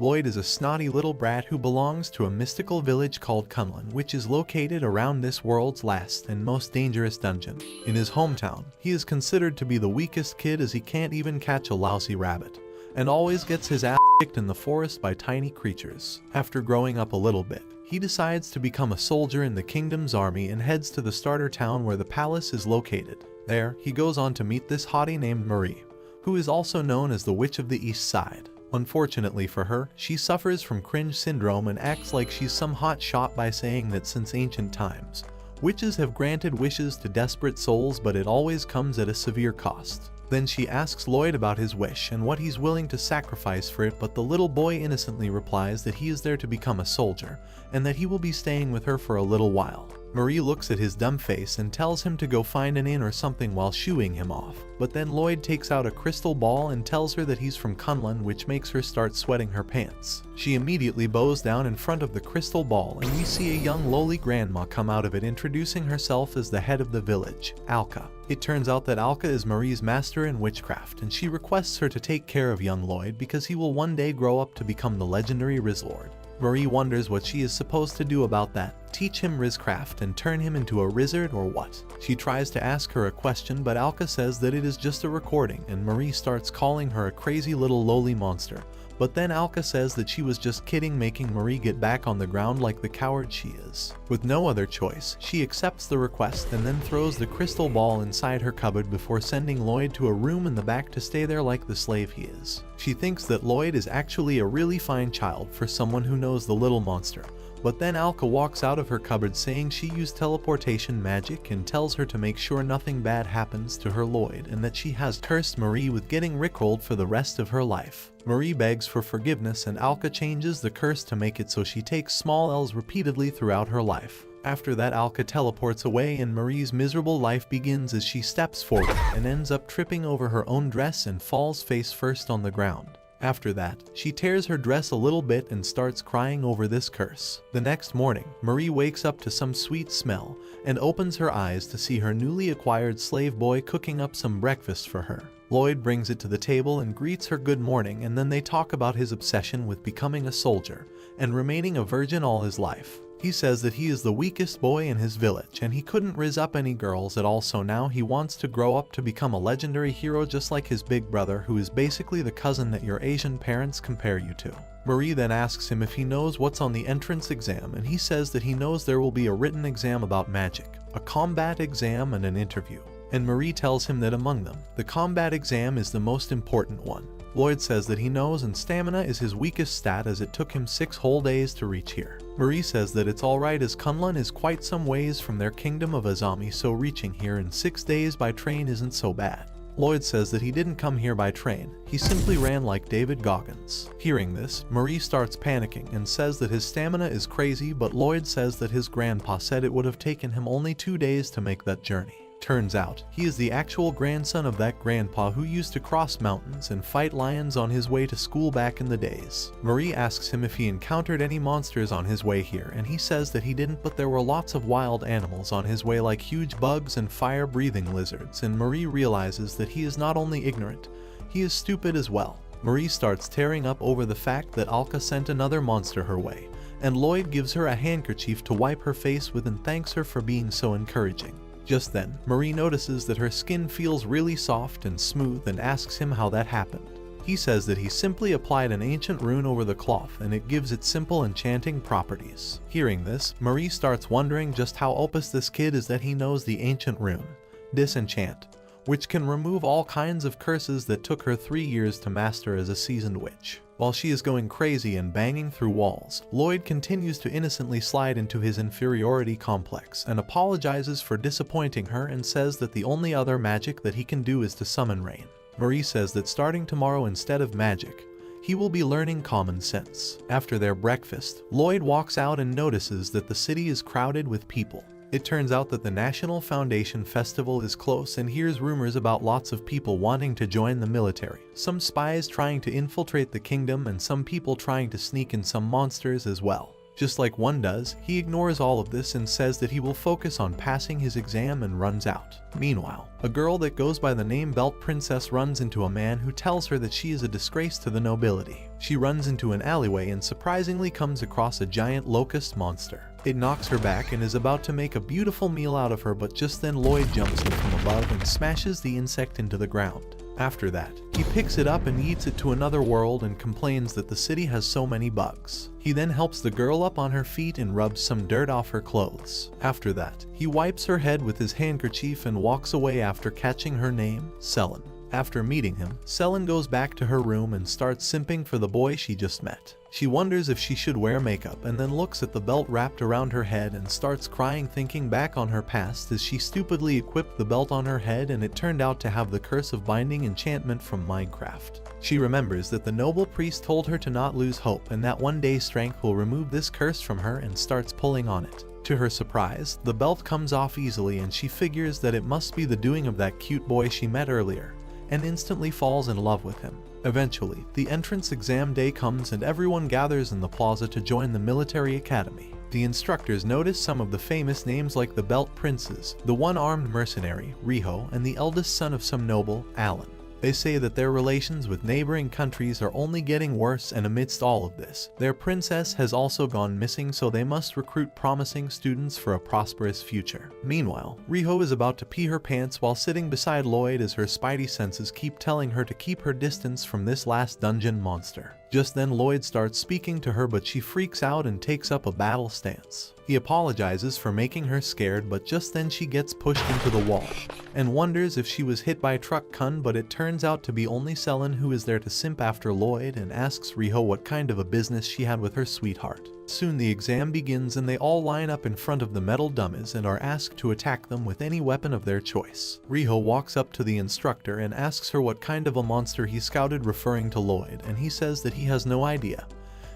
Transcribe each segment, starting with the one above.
Lloyd is a snotty little brat who belongs to a mystical village called Conlan, which is located around this world's last and most dangerous dungeon. In his hometown, he is considered to be the weakest kid as he can't even catch a lousy rabbit, and always gets his ass kicked in the forest by tiny creatures. After growing up a little bit, he decides to become a soldier in the kingdom's army and heads to the starter town where the palace is located. There, he goes on to meet this hottie named Marie, who is also known as the Witch of the East Side. Unfortunately for her, she suffers from cringe syndrome and acts like she's some hot shot by saying that since ancient times, witches have granted wishes to desperate souls, but it always comes at a severe cost. Then she asks Lloyd about his wish and what he's willing to sacrifice for it, but the little boy innocently replies that he is there to become a soldier and that he will be staying with her for a little while. Marie looks at his dumb face and tells him to go find an inn or something while shooing him off, but then Lloyd takes out a crystal ball and tells her that he's from Conlan, which makes her start sweating her pants. She immediately bows down in front of the crystal ball, and we see a young lowly grandma come out of it, introducing herself as the head of the village, Alka. It turns out that Alka is Marie's master in witchcraft, and she requests her to take care of young Lloyd because he will one day grow up to become the legendary Rizlord. Marie wonders what she is supposed to do about that, teach him Rizcraft and turn him into a Rizzard or what? She tries to ask her a question, but Alka says that it is just a recording, and Marie starts calling her a crazy little lowly monster. But then Alka says that she was just kidding, making Marie get back on the ground like the coward she is. With no other choice, she accepts the request and then throws the crystal ball inside her cupboard before sending Lloyd to a room in the back to stay there like the slave he is. She thinks that Lloyd is actually a really fine child for someone who knows the little monster. But then Alka walks out of her cupboard saying she used teleportation magic and tells her to make sure nothing bad happens to her Lloyd and that she has cursed Marie with getting rickrolled for the rest of her life. Marie begs for forgiveness and Alka changes the curse to make it so she takes small L's repeatedly throughout her life. After that, Alka teleports away and Marie's miserable life begins as she steps forward and ends up tripping over her own dress and falls face first on the ground. After that, she tears her dress a little bit and starts crying over this curse. The next morning, Marie wakes up to some sweet smell and opens her eyes to see her newly acquired slave boy cooking up some breakfast for her. Lloyd brings it to the table and greets her good morning, and then they talk about his obsession with becoming a soldier and remaining a virgin all his life. He says that he is the weakest boy in his village and he couldn't rizz up any girls at all, so now he wants to grow up to become a legendary hero just like his big brother, who is basically the cousin that your Asian parents compare you to. Marie then asks him if he knows what's on the entrance exam, and he says that he knows there will be a written exam about magic, a combat exam, and an interview. And Marie tells him that among them, the combat exam is the most important one. Lloyd says that he knows, and stamina is his weakest stat as it took him 6 whole days to reach here. Marie says that it's alright as Conlan is quite some ways from their kingdom of Azami, so reaching here in 6 days by train isn't so bad. Lloyd says that he didn't come here by train, he simply ran like David Goggins. Hearing this, Marie starts panicking and says that his stamina is crazy, but Lloyd says that his grandpa said it would have taken him only 2 days to make that journey. Turns out, he is the actual grandson of that grandpa who used to cross mountains and fight lions on his way to school back in the days. Marie asks him if he encountered any monsters on his way here, and he says that he didn't, but there were lots of wild animals on his way like huge bugs and fire-breathing lizards, and Marie realizes that he is not only ignorant, he is stupid as well. Marie starts tearing up over the fact that Alka sent another monster her way, and Lloyd gives her a handkerchief to wipe her face with and thanks her for being so encouraging. Just then, Marie notices that her skin feels really soft and smooth and asks him how that happened. He says that he simply applied an ancient rune over the cloth and it gives it simple enchanting properties. Hearing this, Marie starts wondering just how opus this kid is that he knows the ancient rune, Disenchant, which can remove all kinds of curses that took her 3 years to master as a seasoned witch. While she is going crazy and banging through walls, Lloyd continues to innocently slide into his inferiority complex and apologizes for disappointing her and says that the only other magic that he can do is to summon rain. Marie says that starting tomorrow, instead of magic, he will be learning common sense. After their breakfast, Lloyd walks out and notices that the city is crowded with people. It turns out that the National Foundation Festival is close and hears rumors about lots of people wanting to join the military, some spies trying to infiltrate the kingdom, and some people trying to sneak in some monsters as well. Just like one does, he ignores all of this and says that he will focus on passing his exam and runs out. Meanwhile, a girl that goes by the name Belt Princess runs into a man who tells her that she is a disgrace to the nobility. She runs into an alleyway and surprisingly comes across a giant locust monster. It knocks her back and is about to make a beautiful meal out of her, but just then Lloyd jumps in from above and smashes the insect into the ground. After that, he picks it up and eats it to another world and complains that the city has so many bugs. He then helps the girl up on her feet and rubs some dirt off her clothes. After that, he wipes her head with his handkerchief and walks away after catching her name, Selin. After meeting him, Selin goes back to her room and starts simping for the boy she just met. She wonders if she should wear makeup and then looks at the belt wrapped around her head and starts crying, thinking back on her past as she stupidly equipped the belt on her head and it turned out to have the curse of binding enchantment from Minecraft. She remembers that the noble priest told her to not lose hope and that one day strength will remove this curse from her and starts pulling on it. To her surprise, the belt comes off easily and she figures that it must be the doing of that cute boy she met earlier, and instantly falls in love with him. Eventually, the entrance exam day comes and everyone gathers in the plaza to join the military academy. The instructors notice some of the famous names like the Belt Princes, the one-armed mercenary, Riho, and the eldest son of some noble, Alan. They say that their relations with neighboring countries are only getting worse, and amidst all of this, their princess has also gone missing, so they must recruit promising students for a prosperous future. Meanwhile, Riho is about to pee her pants while sitting beside Lloyd as her spidey senses keep telling her to keep her distance from this last dungeon monster. Just then Lloyd starts speaking to her, but she freaks out and takes up a battle stance. He apologizes for making her scared, but just then she gets pushed into the wall and wonders if she was hit by a truck cun, but it turns out to be only Selin, who is there to simp after Lloyd and asks Riho what kind of a business she had with her sweetheart. Soon the exam begins and they all line up in front of the metal dummies and are asked to attack them with any weapon of their choice. Riho walks up to the instructor and asks her what kind of a monster he scouted, referring to Lloyd, and he says that he has no idea,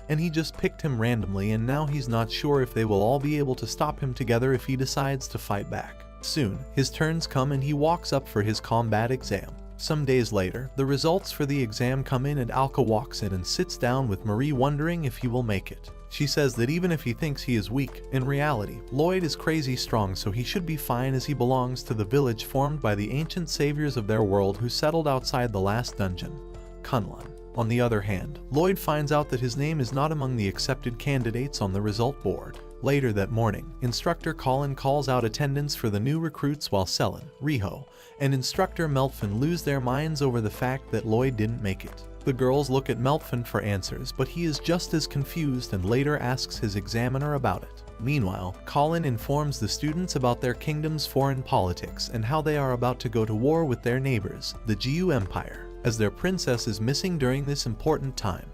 and he just picked him randomly, and now he's not sure if they will all be able to stop him together if he decides to fight back. Soon, his turns come and he walks up for his combat exam. Some days later, the results for the exam come in and Alka walks in and sits down with Marie, wondering if he will make it. She says that even if he thinks he is weak, in reality, Lloyd is crazy strong, so he should be fine as he belongs to the village formed by the ancient saviors of their world who settled outside the last dungeon, Conlan. On the other hand, Lloyd finds out that his name is not among the accepted candidates on the result board. Later that morning, Instructor Conlan calls out attendance for the new recruits while Selin, Riho, and Instructor Meltfin lose their minds over the fact that Lloyd didn't make it. The girls look at Meltfin for answers, but he is just as confused and later asks his examiner about it. Meanwhile, Conlan informs the students about their kingdom's foreign politics and how they are about to go to war with their neighbors, the Jiu Empire, as their princess is missing during this important time.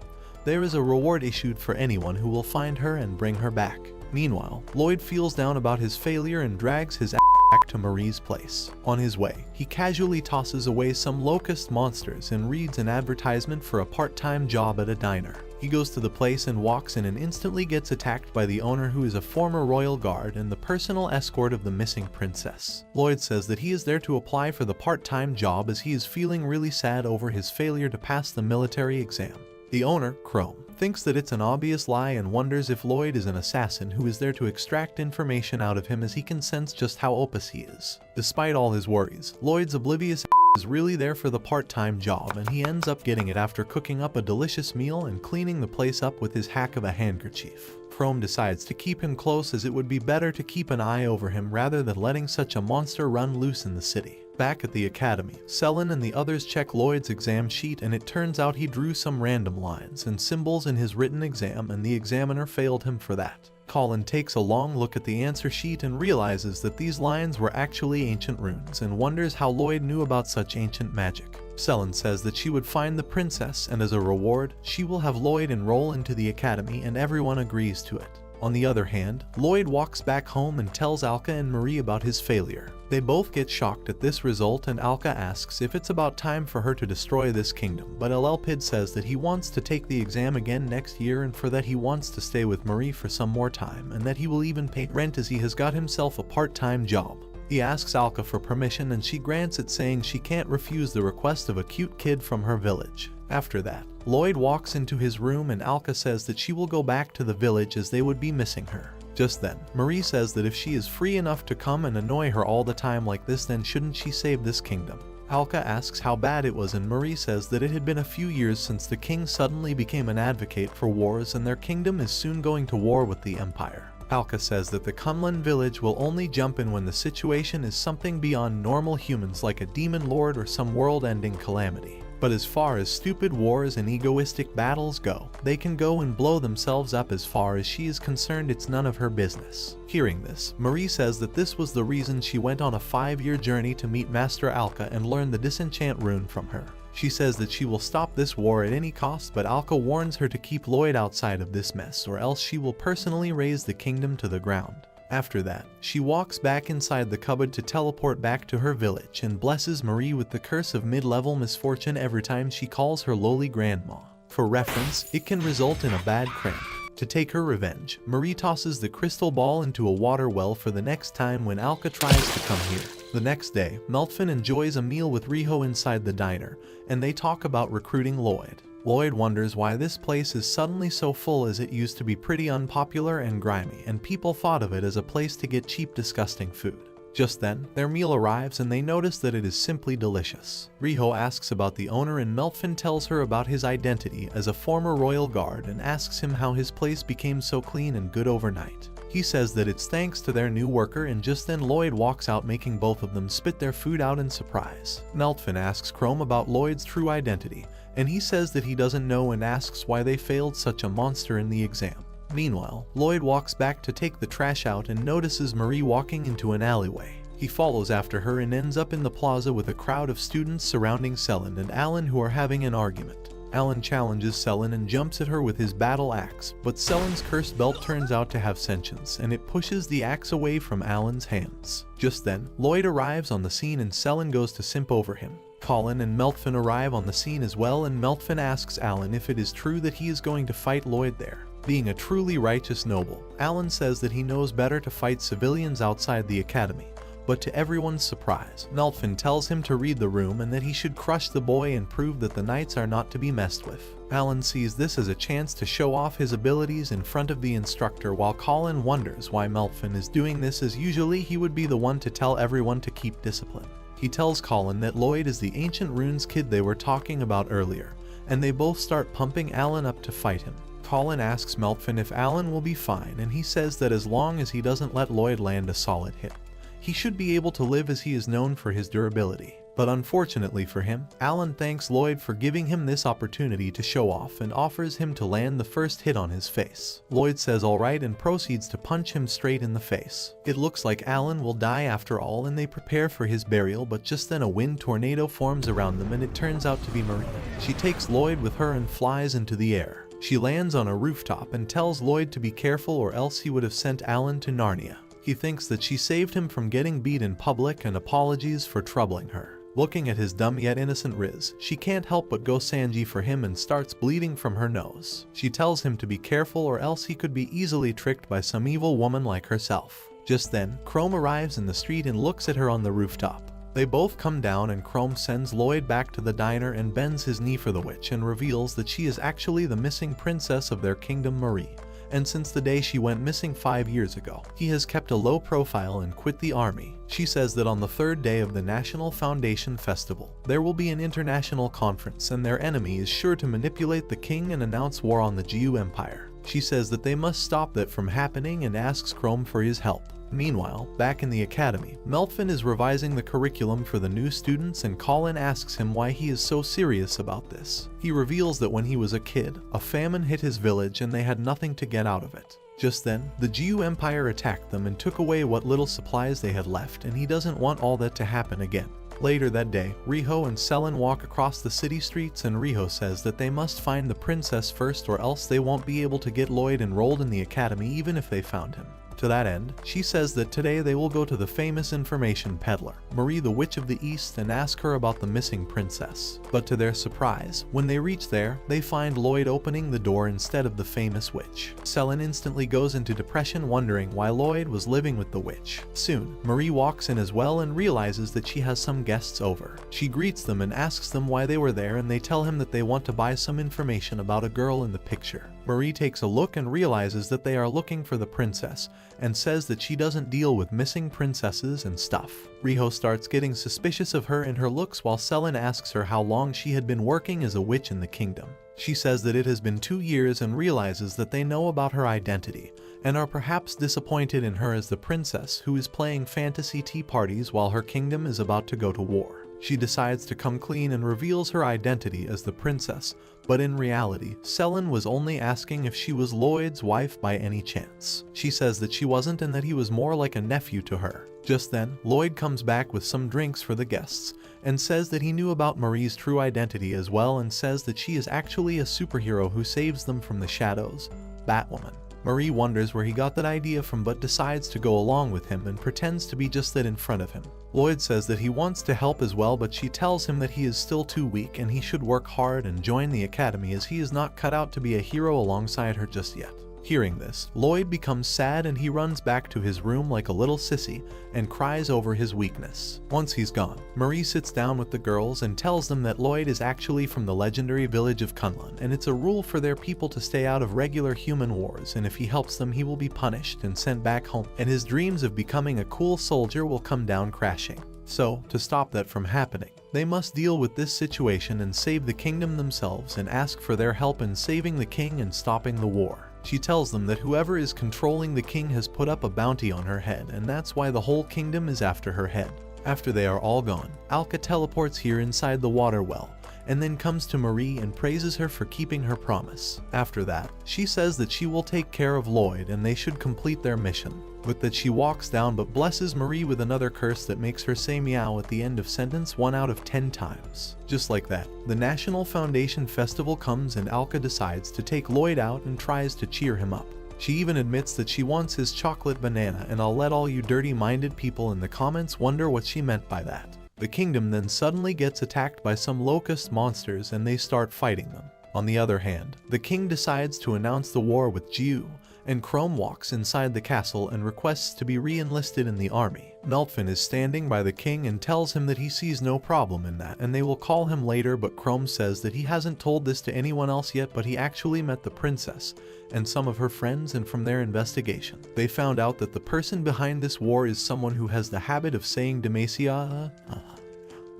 There is a reward issued for anyone who will find her and bring her back. Meanwhile, Lloyd feels down about his failure and drags his ass back to Marie's place. On his way, he casually tosses away some locust monsters and reads an advertisement for a part-time job at a diner. He goes to the place and walks in and instantly gets attacked by the owner, who is a former royal guard and the personal escort of the missing princess. Lloyd says that he is there to apply for the part-time job as he is feeling really sad over his failure to pass the military exam. The owner, Chrome, thinks that it's an obvious lie and wonders if Lloyd is an assassin who is there to extract information out of him, as he can sense just how opus he is. Despite all his worries, Lloyd's oblivious is really there for the part-time job, and he ends up getting it after cooking up a delicious meal and cleaning the place up with his hack of a handkerchief. Chrome decides to keep him close, as it would be better to keep an eye over him rather than letting such a monster run loose in the city. Back at the academy, Selin and the others check Lloyd's exam sheet, and it turns out he drew some random lines and symbols in his written exam, and the examiner failed him for that. Conlan takes a long look at the answer sheet and realizes that these lines were actually ancient runes and wonders how Lloyd knew about such ancient magic. Selin says that she would find the princess, and as a reward, she will have Lloyd enroll into the academy, and everyone agrees to it. On the other hand, Lloyd walks back home and tells Alka and Marie about his failure. They both get shocked at this result, and Alka asks if it's about time for her to destroy this kingdom, but Elpid says that he wants to take the exam again next year, and for that he wants to stay with Marie for some more time, and that he will even pay rent as he has got himself a part-time job. He asks Alka for permission and she grants it, saying she can't refuse the request of a cute kid from her village. After that, Lloyd walks into his room and Alka says that she will go back to the village as they would be missing her. Just then, Marie says that if she is free enough to come and annoy her all the time like this, then shouldn't she save this kingdom? Alka asks how bad it was and Marie says that it had been a few years since the king suddenly became an advocate for wars and their kingdom is soon going to war with the empire. Alka says that the Conlan village will only jump in when the situation is something beyond normal humans like a demon lord or some world-ending calamity. But as far as stupid wars and egoistic battles go, they can go and blow themselves up. As far as she is concerned, it's none of her business. Hearing this, Marie says that this was the reason she went on a 5-year journey to meet Master Alka and learn the disenchant rune from her. She says that she will stop this war at any cost, but Alka warns her to keep Lloyd outside of this mess or else she will personally raze the kingdom to the ground. After that, she walks back inside the cupboard to teleport back to her village and blesses Marie with the curse of mid-level misfortune every time she calls her lowly grandma. For reference, it can result in a bad cramp. To take her revenge, Marie tosses the crystal ball into a water well for the next time when Alka tries to come here. The next day, Meltfin enjoys a meal with Riho inside the diner, and they talk about recruiting Lloyd. Lloyd wonders why this place is suddenly so full, as it used to be pretty unpopular and grimy, and people thought of it as a place to get cheap, disgusting food. Just then, their meal arrives and they notice that it is simply delicious. Riho asks about the owner and Meltfin tells her about his identity as a former royal guard and asks him how his place became so clean and good overnight. He says that it's thanks to their new worker, and just then Lloyd walks out, making both of them spit their food out in surprise. Meltfin asks Chrome about Lloyd's true identity, and he says that he doesn't know and asks why they failed such a monster in the exam. Meanwhile, Lloyd walks back to take the trash out and notices Marie walking into an alleyway. He follows after her and ends up in the plaza with a crowd of students surrounding Selin and Alan, who are having an argument. Alan challenges Selin and jumps at her with his battle axe, but Selin's cursed belt turns out to have sentience and it pushes the axe away from Alan's hands. Just then, Lloyd arrives on the scene and Selin goes to simp over him. Conlan and Meltfin arrive on the scene as well, and Meltfin asks Alan if it is true that he is going to fight Lloyd there. Being a truly righteous noble, Alan says that he knows better to fight civilians outside the academy. But to everyone's surprise, Meltfin tells him to read the room and that he should crush the boy and prove that the knights are not to be messed with. Alan sees this as a chance to show off his abilities in front of the instructor, while Conlan wonders why Meltfin is doing this, as usually he would be the one to tell everyone to keep discipline. He tells Conlan that Lloyd is the ancient runes kid they were talking about earlier, and they both start pumping Alan up to fight him. Conlan asks Meltfin if Alan will be fine, and he says that as long as he doesn't let Lloyd land a solid hit, he should be able to live, as he is known for his durability. But unfortunately for him, Alan thanks Lloyd for giving him this opportunity to show off and offers him to land the first hit on his face. Lloyd says alright and proceeds to punch him straight in the face. It looks like Alan will die after all, and they prepare for his burial, but just then a wind tornado forms around them and it turns out to be Marie. She takes Lloyd with her and flies into the air. She lands on a rooftop and tells Lloyd to be careful or else he would have sent Alan to Narnia. He thinks that she saved him from getting beat in public and apologies for troubling her. Looking at his dumb yet innocent Riz, she can't help but go Sanji for him and starts bleeding from her nose. She tells him to be careful or else he could be easily tricked by some evil woman like herself. Just then, Chrome arrives in the street and looks at her on the rooftop. They both come down and Chrome sends Lloyd back to the diner and bends his knee for the witch and reveals that she is actually the missing princess of their kingdom, Marie. And since the day she went missing 5 years ago, he has kept a low profile and quit the army. She says that on the 3rd day of the National Foundation Festival, there will be an international conference and their enemy is sure to manipulate the king and announce war on the Jiu Empire. She says that they must stop that from happening and asks Chrome for his help. Meanwhile, back in the academy, Meltfin is revising the curriculum for the new students and Conlan asks him why he is so serious about this. He reveals that when he was a kid, a famine hit his village and they had nothing to get out of it. Just then, the Jiu Empire attacked them and took away what little supplies they had left, and he doesn't want all that to happen again. Later that day, Riho and Selin walk across the city streets and Riho says that they must find the princess first or else they won't be able to get Lloyd enrolled in the academy even if they found him. To that end, she says that today they will go to the famous information peddler, Marie the Witch of the East, and ask her about the missing princess. But to their surprise, when they reach there, they find Lloyd opening the door instead of the famous witch. Selin instantly goes into depression, wondering why Lloyd was living with the witch. Soon, Marie walks in as well and realizes that she has some guests over. She greets them and asks them why they were there, and they tell him that they want to buy some information about a girl in the picture. Marie takes a look and realizes that they are looking for the princess, and says that she doesn't deal with missing princesses and stuff. Riho starts getting suspicious of her and her looks, while Selin asks her how long she had been working as a witch in the kingdom. She says that it has been 2 years and realizes that they know about her identity, and are perhaps disappointed in her as the princess who is playing fantasy tea parties while her kingdom is about to go to war. She decides to come clean and reveals her identity as the princess, but in reality, Selin was only asking if she was Lloyd's wife by any chance. She says that she wasn't and that he was more like a nephew to her. Just then, Lloyd comes back with some drinks for the guests, and says that he knew about Marie's true identity as well, and says that she is actually a superhero who saves them from the shadows, Batwoman. Marie wonders where he got that idea from, but decides to go along with him and pretends to be just that in front of him. Lloyd says that he wants to help as well, but she tells him that he is still too weak and he should work hard and join the academy, as he is not cut out to be a hero alongside her just yet. Hearing this, Lloyd becomes sad and he runs back to his room like a little sissy and cries over his weakness. Once he's gone, Marie sits down with the girls and tells them that Lloyd is actually from the legendary village of Conlan, and it's a rule for their people to stay out of regular human wars, and if he helps them he will be punished and sent back home, and his dreams of becoming a cool soldier will come down crashing. So, to stop that from happening, they must deal with this situation and save the kingdom themselves, and ask for their help in saving the king and stopping the war. She tells them that whoever is controlling the king has put up a bounty on her head, and that's why the whole kingdom is after her head. After they are all gone, Alka teleports here inside the water well, and then comes to Marie and praises her for keeping her promise. After that, she says that she will take care of Lloyd and they should complete their mission. With that, she walks down but blesses Marie with another curse that makes her say meow at the end of sentence 1 out of 10 times. Just like that, the National Foundation Festival comes and Alka decides to take Lloyd out and tries to cheer him up. She even admits that she wants his chocolate banana, and I'll let all you dirty-minded people in the comments wonder what she meant by that. The kingdom then suddenly gets attacked by some locust monsters and they start fighting them. On the other hand, the king decides to announce the war with Jiu, and Chrome walks inside the castle and requests to be re-enlisted in the army. Meltfin is standing by the king and tells him that he sees no problem in that and they will call him later, but Chrome says that he hasn't told this to anyone else yet, but he actually met the princess and some of her friends, and from their investigation, they found out that the person behind this war is someone who has the habit of saying Demacia.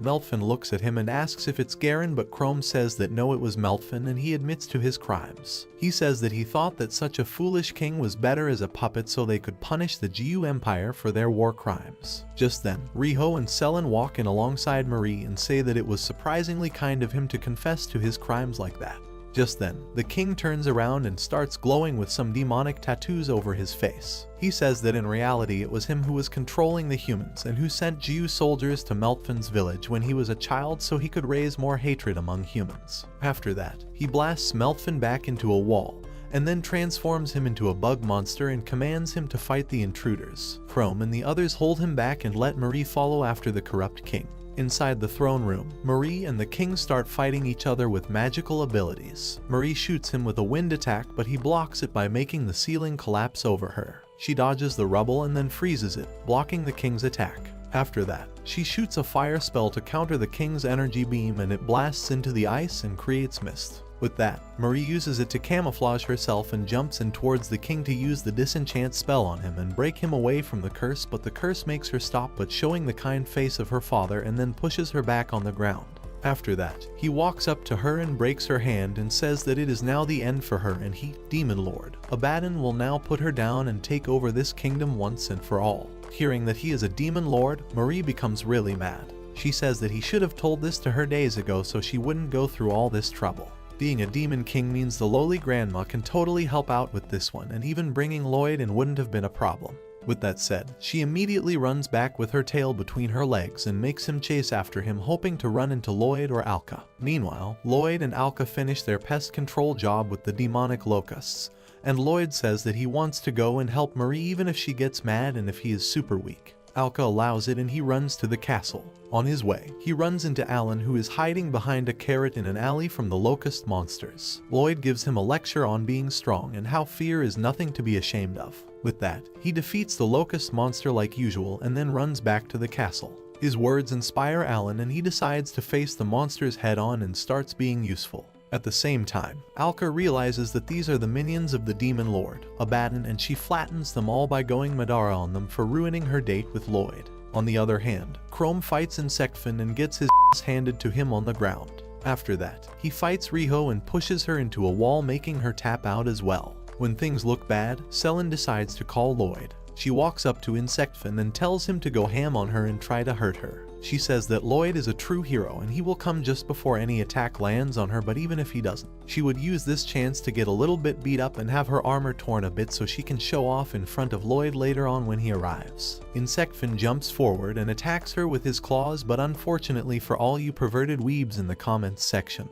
Meltfin looks at him and asks if it's Garen, but Chrome says that no, it was Meltfin, and he admits to his crimes. He says that he thought that such a foolish king was better as a puppet so they could punish the Jiu Empire for their war crimes. Just then, Riho and Selin walk in alongside Marie and say that it was surprisingly kind of him to confess to his crimes like that. Just then, the king turns around and starts glowing with some demonic tattoos over his face. He says that in reality it was him who was controlling the humans and who sent Jiu soldiers to Meltfin's village when he was a child so he could raise more hatred among humans. After that, he blasts Meltfin back into a wall, and then transforms him into a bug monster and commands him to fight the intruders. Chrome and the others hold him back and let Marie follow after the corrupt king. Inside the throne room, Marie and the king start fighting each other with magical abilities. Marie shoots him with a wind attack, but he blocks it by making the ceiling collapse over her. She dodges the rubble and then freezes it, blocking the king's attack. After that, she shoots a fire spell to counter the king's energy beam, and it blasts into the ice and creates mist. With that, Marie uses it to camouflage herself and jumps in towards the king to use the disenchant spell on him and break him away from the curse, but the curse makes her stop but showing the kind face of her father, and then pushes her back on the ground. After that, he walks up to her and breaks her hand and says that it is now the end for her, and he, Demon Lord Abaddon, will now put her down and take over this kingdom once and for all. Hearing that he is a demon lord, Marie becomes really mad. She says that he should have told this to her days ago so she wouldn't go through all this trouble. Being a demon king means the lowly grandma can totally help out with this one, and even bringing Lloyd in wouldn't have been a problem. With that said, she immediately runs back with her tail between her legs and makes him chase after him, hoping to run into Lloyd or Alka. Meanwhile, Lloyd and Alka finish their pest control job with the demonic locusts, and Lloyd says that he wants to go and help Marie even if she gets mad and if he is super weak. Alka allows it and he runs to the castle. On his way, he runs into Alan, who is hiding behind a carrot in an alley from the locust monsters. Lloyd gives him a lecture on being strong and how fear is nothing to be ashamed of. With that, he defeats the locust monster like usual and then runs back to the castle. His words inspire Alan and he decides to face the monsters head on and starts being useful. At the same time, Alka realizes that these are the minions of the Demon Lord, Abaddon, and she flattens them all by going Madara on them for ruining her date with Lloyd. On the other hand, Chrome fights Insectfin and gets his ass handed to him on the ground. After that, he fights Riho and pushes her into a wall, making her tap out as well. When things look bad, Selen decides to call Lloyd. She walks up to Insectfin and tells him to go ham on her and try to hurt her. She says that Lloyd is a true hero and he will come just before any attack lands on her, but even if he doesn't, she would use this chance to get a little bit beat up and have her armor torn a bit so she can show off in front of Lloyd later on when he arrives. Insectfin jumps forward and attacks her with his claws, but unfortunately for all you perverted weebs in the comments section,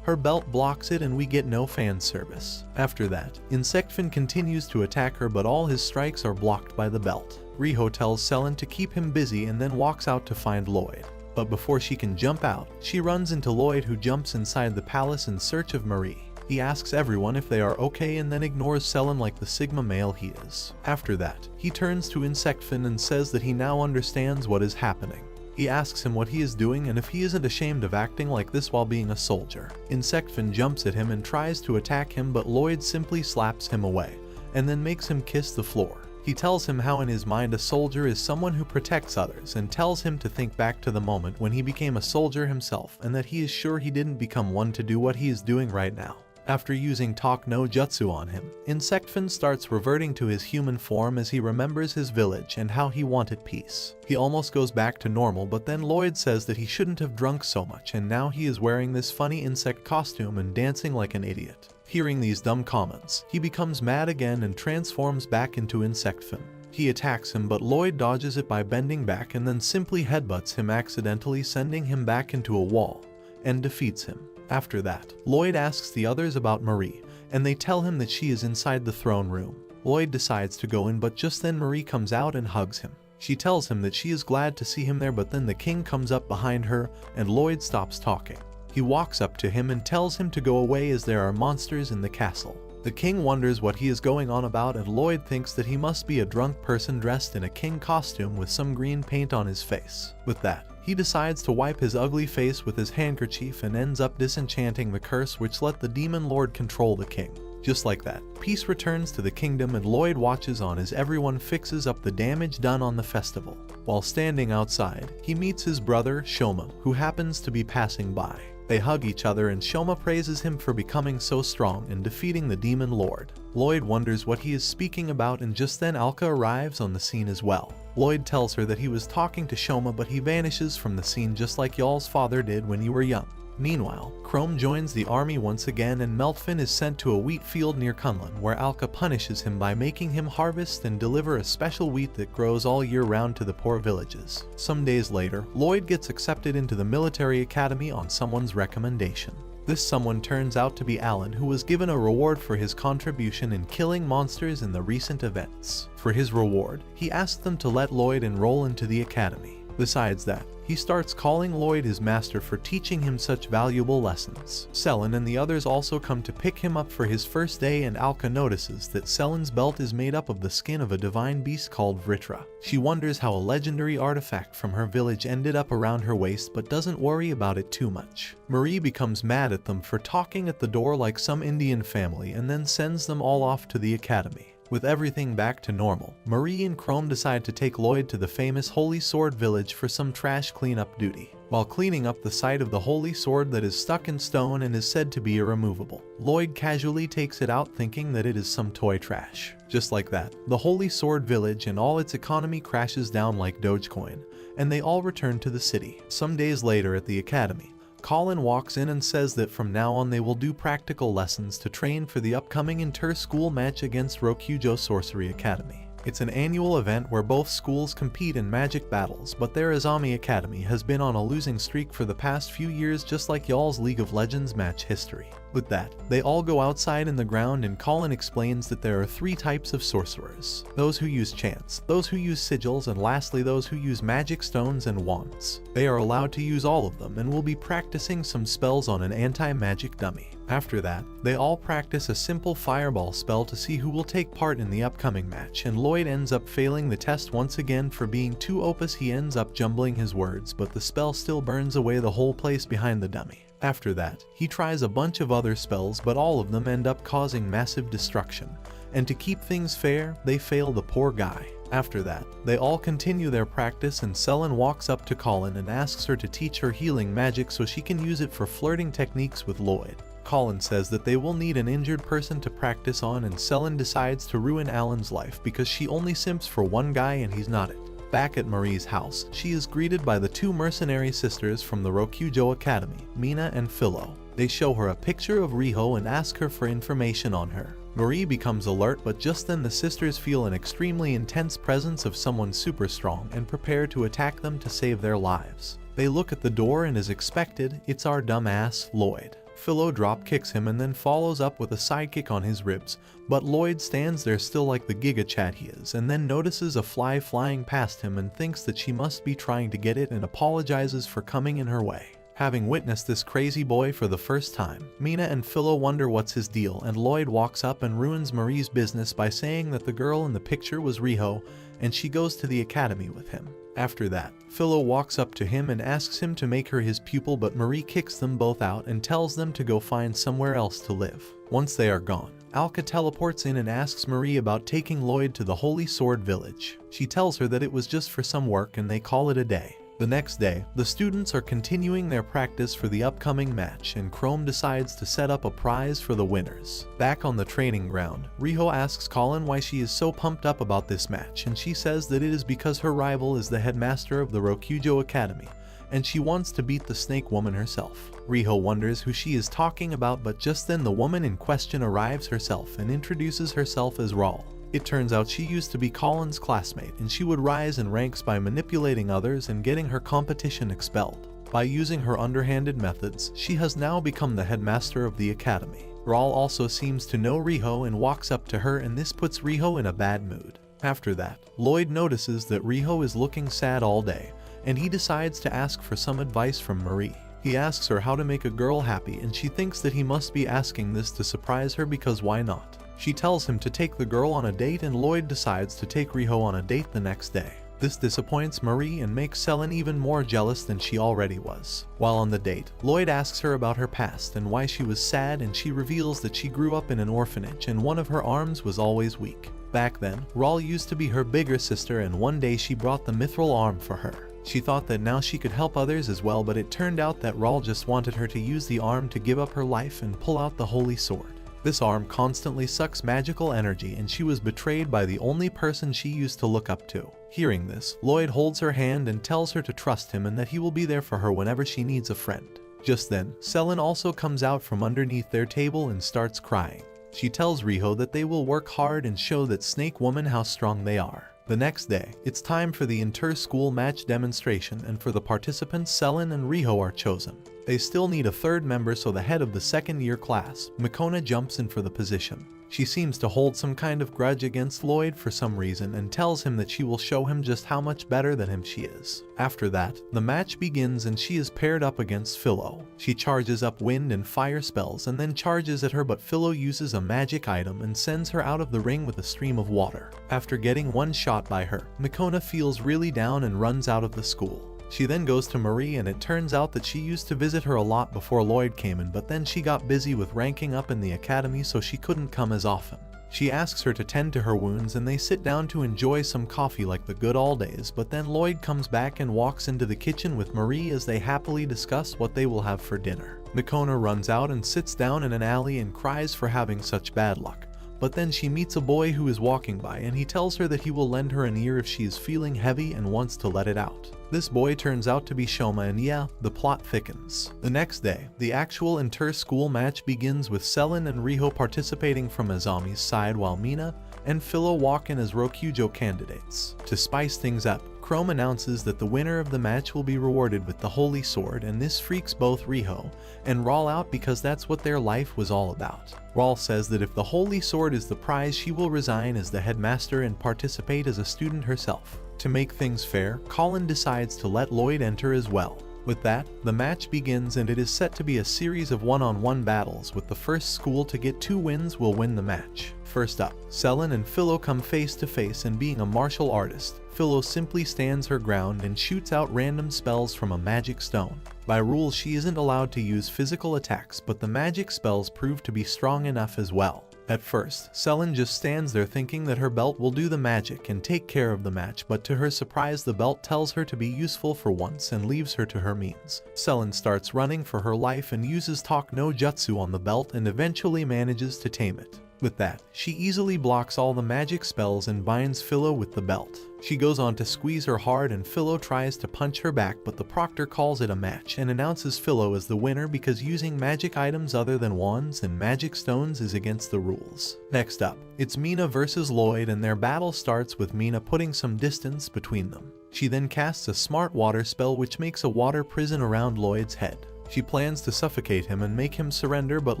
her belt blocks it and we get no fan service. After that, Insectfin continues to attack her, but all his strikes are blocked by the belt. Riho tells Selen to keep him busy and then walks out to find Lloyd. But before she can jump out, she runs into Lloyd, who jumps inside the palace in search of Marie. He asks everyone if they are okay and then ignores Selen like the Sigma male he is. After that, he turns to Insectfin and says that he now understands what is happening. He asks him what he is doing and if he isn't ashamed of acting like this while being a soldier. Insectfin jumps at him and tries to attack him, but Lloyd simply slaps him away and then makes him kiss the floor. He tells him how in his mind a soldier is someone who protects others and tells him to think back to the moment when he became a soldier himself and that he is sure he didn't become one to do what he is doing right now. After using Talk no Jutsu on him, Insectfin starts reverting to his human form as he remembers his village and how he wanted peace. He almost goes back to normal, but then Lloyd says that he shouldn't have drunk so much and now he is wearing this funny insect costume and dancing like an idiot. Hearing these dumb comments, he becomes mad again and transforms back into Insectfin. He attacks him, but Lloyd dodges it by bending back and then simply headbutts him, accidentally sending him back into a wall, and defeats him. After that, Lloyd asks the others about Marie, and they tell him that she is inside the throne room. Lloyd decides to go in, but just then Marie comes out and hugs him. She tells him that she is glad to see him there, but then the king comes up behind her and Lloyd stops talking. He walks up to him and tells him to go away as there are monsters in the castle. The king wonders what he is going on about, and Lloyd thinks that he must be a drunk person dressed in a king costume with some green paint on his face. With that, he decides to wipe his ugly face with his handkerchief and ends up disenchanting the curse which let the demon lord control the king. Just like that, peace returns to the kingdom and Lloyd watches on as everyone fixes up the damage done on the festival. While standing outside, he meets his brother, Shoma, who happens to be passing by. They hug each other and Shoma praises him for becoming so strong and defeating the demon lord. Lloyd wonders what he is speaking about, and just then Alka arrives on the scene as well. Lloyd tells her that he was talking to Shoma, but he vanishes from the scene just like y'all's father did when you were young. Meanwhile, Chrome joins the army once again and Meltfin is sent to a wheat field near Conlan, where Alka punishes him by making him harvest and deliver a special wheat that grows all year round to the poor villages. Some days later, Lloyd gets accepted into the military academy on someone's recommendation. This someone turns out to be Alan, who was given a reward for his contribution in killing monsters in the recent events. For his reward, he asked them to let Lloyd enroll into the academy. Besides that, he starts calling Lloyd his master for teaching him such valuable lessons. Selen and the others also come to pick him up for his first day, and Alka notices that Selen's belt is made up of the skin of a divine beast called Vritra. She wonders how a legendary artifact from her village ended up around her waist, but doesn't worry about it too much. Marie becomes mad at them for talking at the door like some Indian family and then sends them all off to the academy. With everything back to normal, Marie and Chrome decide to take Lloyd to the famous Holy Sword village for some trash cleanup duty. While cleaning up the site of the Holy Sword that is stuck in stone and is said to be irremovable, Lloyd casually takes it out thinking that it is some toy trash. Just like that, the Holy Sword village and all its economy crashes down like Dogecoin, and they all return to the city. Some days later at the academy, Conlan walks in and says that from now on they will do practical lessons to train for the upcoming inter-school match against Rokujo Sorcery Academy. It's an annual event where both schools compete in magic battles, but their Azami Academy has been on a losing streak for the past few years, just like y'all's League of Legends match history. With that, they all go outside in the ground and Conlan explains that there are 3 types of sorcerers. Those who use chants, those who use sigils, and lastly those who use magic stones and wands. They are allowed to use all of them and will be practicing some spells on an anti-magic dummy. After that, they all practice a simple fireball spell to see who will take part in the upcoming match, and Lloyd ends up failing the test once again for being too opus. He ends up jumbling his words, but the spell still burns away the whole place behind the dummy. After that, he tries a bunch of other spells, but all of them end up causing massive destruction, and to keep things fair, they fail the poor guy. After that, they all continue their practice and Selin walks up to Conlan and asks her to teach her healing magic so she can use it for flirting techniques with Lloyd. Conlan says that they will need an injured person to practice on, and Selin decides to ruin Alan's life because she only simps for one guy and he's not it. Back at Marie's house, she is greeted by the 2 mercenary sisters from the Rokujo Academy, Mina and Philo. They show her a picture of Riho and ask her for information on her. Marie becomes alert, but just then the sisters feel an extremely intense presence of someone super strong and prepare to attack them to save their lives. They look at the door and as expected, it's our dumbass, Lloyd. Philo drop kicks him and then follows up with a sidekick on his ribs, but Lloyd stands there still like the giga chat he is, and then notices a fly flying past him and thinks that she must be trying to get it and apologizes for coming in her way. Having witnessed this crazy boy for the first time, Mina and Philo wonder what's his deal, and Lloyd walks up and ruins Marie's business by saying that the girl in the picture was Riho, and she goes to the academy with him. After that, Philo walks up to him and asks him to make her his pupil, but Marie kicks them both out and tells them to go find somewhere else to live. Once they are gone, Alka teleports in and asks Marie about taking Lloyd to the Holy Sword Village. She tells her that it was just for some work and they call it a day. The next day, the students are continuing their practice for the upcoming match, and Chrome decides to set up a prize for the winners. Back on the training ground, Riho asks Conlan why she is so pumped up about this match, and she says that it is because her rival is the headmaster of the Rokujo Academy, and she wants to beat the snake woman herself. Riho wonders who she is talking about, but just then the woman in question arrives herself and introduces herself as Raul. It turns out she used to be Colin's classmate, and she would rise in ranks by manipulating others and getting her competition expelled. By using her underhanded methods, she has now become the headmaster of the academy. Raul also seems to know Riho and walks up to her, and this puts Riho in a bad mood. After that, Lloyd notices that Riho is looking sad all day, and he decides to ask for some advice from Marie. He asks her how to make a girl happy, and she thinks that he must be asking this to surprise her because why not? She tells him to take the girl on a date, and Lloyd decides to take Riho on a date the next day. This disappoints Marie and makes Selin even more jealous than she already was. While on the date, Lloyd asks her about her past and why she was sad, and she reveals that she grew up in an orphanage and one of her arms was always weak. Back then, Raul used to be her bigger sister, and one day she brought the mithril arm for her. She thought that now she could help others as well, but it turned out that Raul just wanted her to use the arm to give up her life and pull out the holy sword. This arm constantly sucks magical energy, and she was betrayed by the only person she used to look up to. Hearing this, Lloyd holds her hand and tells her to trust him and that he will be there for her whenever she needs a friend. Just then, Selin also comes out from underneath their table and starts crying. She tells Riho that they will work hard and show that Snake Woman how strong they are. The next day, it's time for the inter-school match demonstration, and for the participants, Selin and Riho are chosen. They still need a third member, so the head of the second-year class, Makona, jumps in for the position. She seems to hold some kind of grudge against Lloyd for some reason and tells him that she will show him just how much better than him she is. After that, the match begins and she is paired up against Philo. She charges up wind and fire spells and then charges at her, but Philo uses a magic item and sends her out of the ring with a stream of water. After getting one shot by her, Makona feels really down and runs out of the school. She then goes to Marie, and it turns out that she used to visit her a lot before Lloyd came in, but then she got busy with ranking up in the academy, so she couldn't come as often. She asks her to tend to her wounds and they sit down to enjoy some coffee like the good old days, but then Lloyd comes back and walks into the kitchen with Marie as they happily discuss what they will have for dinner. Makona runs out and sits down in an alley and cries for having such bad luck. But then she meets a boy who is walking by, and he tells her that he will lend her an ear if she is feeling heavy and wants to let it out. This boy turns out to be Shoma, and yeah, the plot thickens. The next day, the actual inter-school match begins with Selin and Riho participating from Azami's side, while Mina and Philo walk in as Rokujo candidates. To spice things up, Chrome announces that the winner of the match will be rewarded with the Holy Sword, and this freaks both Riho and Raul out because that's what their life was all about. Raul says that if the Holy Sword is the prize, she will resign as the headmaster and participate as a student herself. To make things fair, Conlan decides to let Lloyd enter as well. With that, the match begins, and it is set to be a series of one-on-one battles, with the first school to get 2 wins will win the match. First up, Selin and Philo come face to face, and being a martial artist, Philo simply stands her ground and shoots out random spells from a magic stone. By rules, she isn't allowed to use physical attacks, but the magic spells prove to be strong enough as well. At first, Selin just stands there thinking that her belt will do the magic and take care of the match, but to her surprise the belt tells her to be useful for once and leaves her to her means. Selin starts running for her life and uses talk no jutsu on the belt and eventually manages to tame it. With that, she easily blocks all the magic spells and binds Philo with the belt. She goes on to squeeze her hard and Philo tries to punch her back, but the proctor calls it a match and announces Philo as the winner because using magic items other than wands and magic stones is against the rules. Next up, it's Mina versus Lloyd, and their battle starts with Mina putting some distance between them. She then casts a smart water spell which makes a water prison around Lloyd's head. She plans to suffocate him and make him surrender, but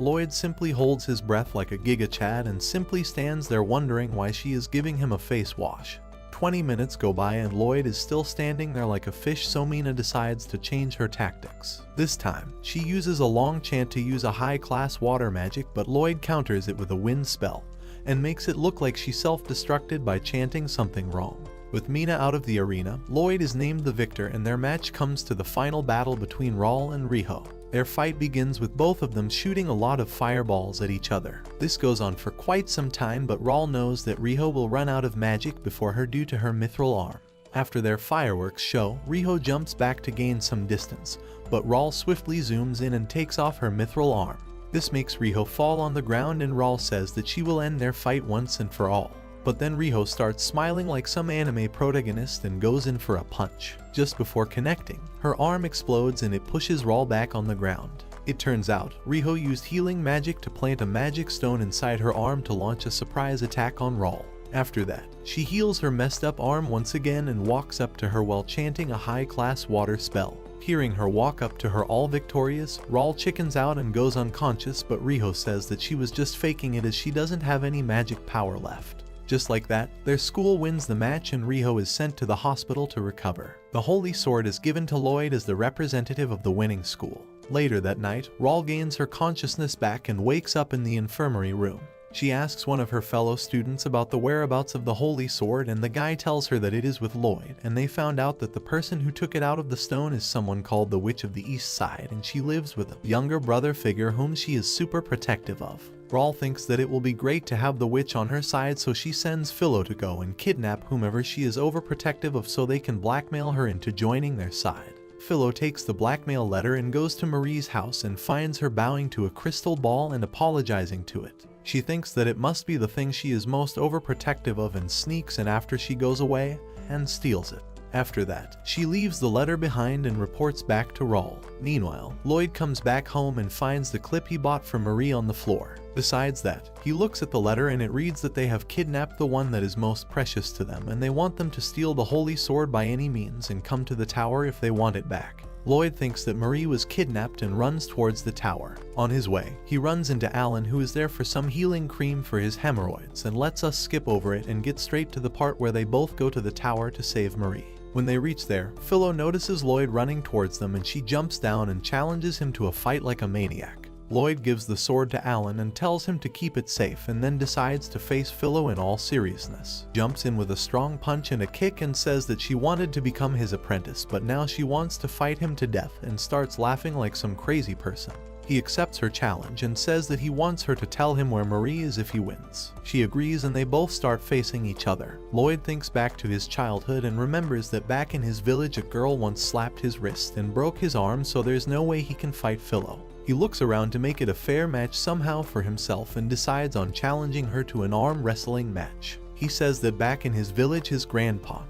Lloyd simply holds his breath like a Giga Chad and simply stands there wondering why she is giving him a face wash. 20 minutes go by and Lloyd is still standing there like a fish, so Mina decides to change her tactics. This time, she uses a long chant to use a high-class water magic, but Lloyd counters it with a wind spell and makes it look like she self-destructed by chanting something wrong. With Mina out of the arena, Lloyd is named the victor, and their match comes to the final battle between Raul and Riho. Their fight begins with both of them shooting a lot of fireballs at each other. This goes on for quite some time, but Raul knows that Riho will run out of magic before her due to her mithril arm. After their fireworks show, Riho jumps back to gain some distance, but Raul swiftly zooms in and takes off her mithril arm. This makes Riho fall on the ground, and Raul says that she will end their fight once and for all. But then Riho starts smiling like some anime protagonist and goes in for a punch. Just before connecting, her arm explodes and it pushes Raul back on the ground. It turns out, Riho used healing magic to plant a magic stone inside her arm to launch a surprise attack on Raul. After that, she heals her messed up arm once again and walks up to her while chanting a high-class water spell. Hearing her walk up to her all victorious, Raul chickens out and goes unconscious, but Riho says that she was just faking it as she doesn't have any magic power left. Just like that, their school wins the match and Riho is sent to the hospital to recover. The Holy Sword is given to Lloyd as the representative of the winning school. Later that night, Raul gains her consciousness back and wakes up in the infirmary room. She asks one of her fellow students about the whereabouts of the Holy Sword, and the guy tells her that it is with Lloyd, and they found out that the person who took it out of the stone is someone called the Witch of the East Side, and she lives with a younger brother figure whom she is super protective of. Raul thinks that it will be great to have the witch on her side, so she sends Philo to go and kidnap whomever she is overprotective of so they can blackmail her into joining their side. Philo takes the blackmail letter and goes to Marie's house and finds her bowing to a crystal ball and apologizing to it. She thinks that it must be the thing she is most overprotective of and sneaks in after she goes away and steals it. After that, she leaves the letter behind and reports back to Raul. Meanwhile, Lloyd comes back home and finds the clip he bought for Marie on the floor. Besides that, he looks at the letter and it reads that they have kidnapped the one that is most precious to them, and they want them to steal the Holy Sword by any means and come to the tower if they want it back. Lloyd thinks that Marie was kidnapped and runs towards the tower. On his way, he runs into Alan, who is there for some healing cream for his hemorrhoids, and lets us skip over it and get straight to the part where they both go to the tower to save Marie. When they reach there, Philo notices Lloyd running towards them and she jumps down and challenges him to a fight like a maniac. Lloyd gives the sword to Alan and tells him to keep it safe, and then decides to face Philo in all seriousness. Jumps in with a strong punch and a kick and says that she wanted to become his apprentice, but now she wants to fight him to death, and starts laughing like some crazy person. He accepts her challenge and says that he wants her to tell him where Marie is if he wins. She agrees and they both start facing each other. Lloyd thinks back to his childhood and remembers that back in his village a girl once slapped his wrist and broke his arm, so there's no way he can fight Philo. He looks around to make it a fair match somehow for himself and decides on challenging her to an arm wrestling match. He says that back in his village his grandpa,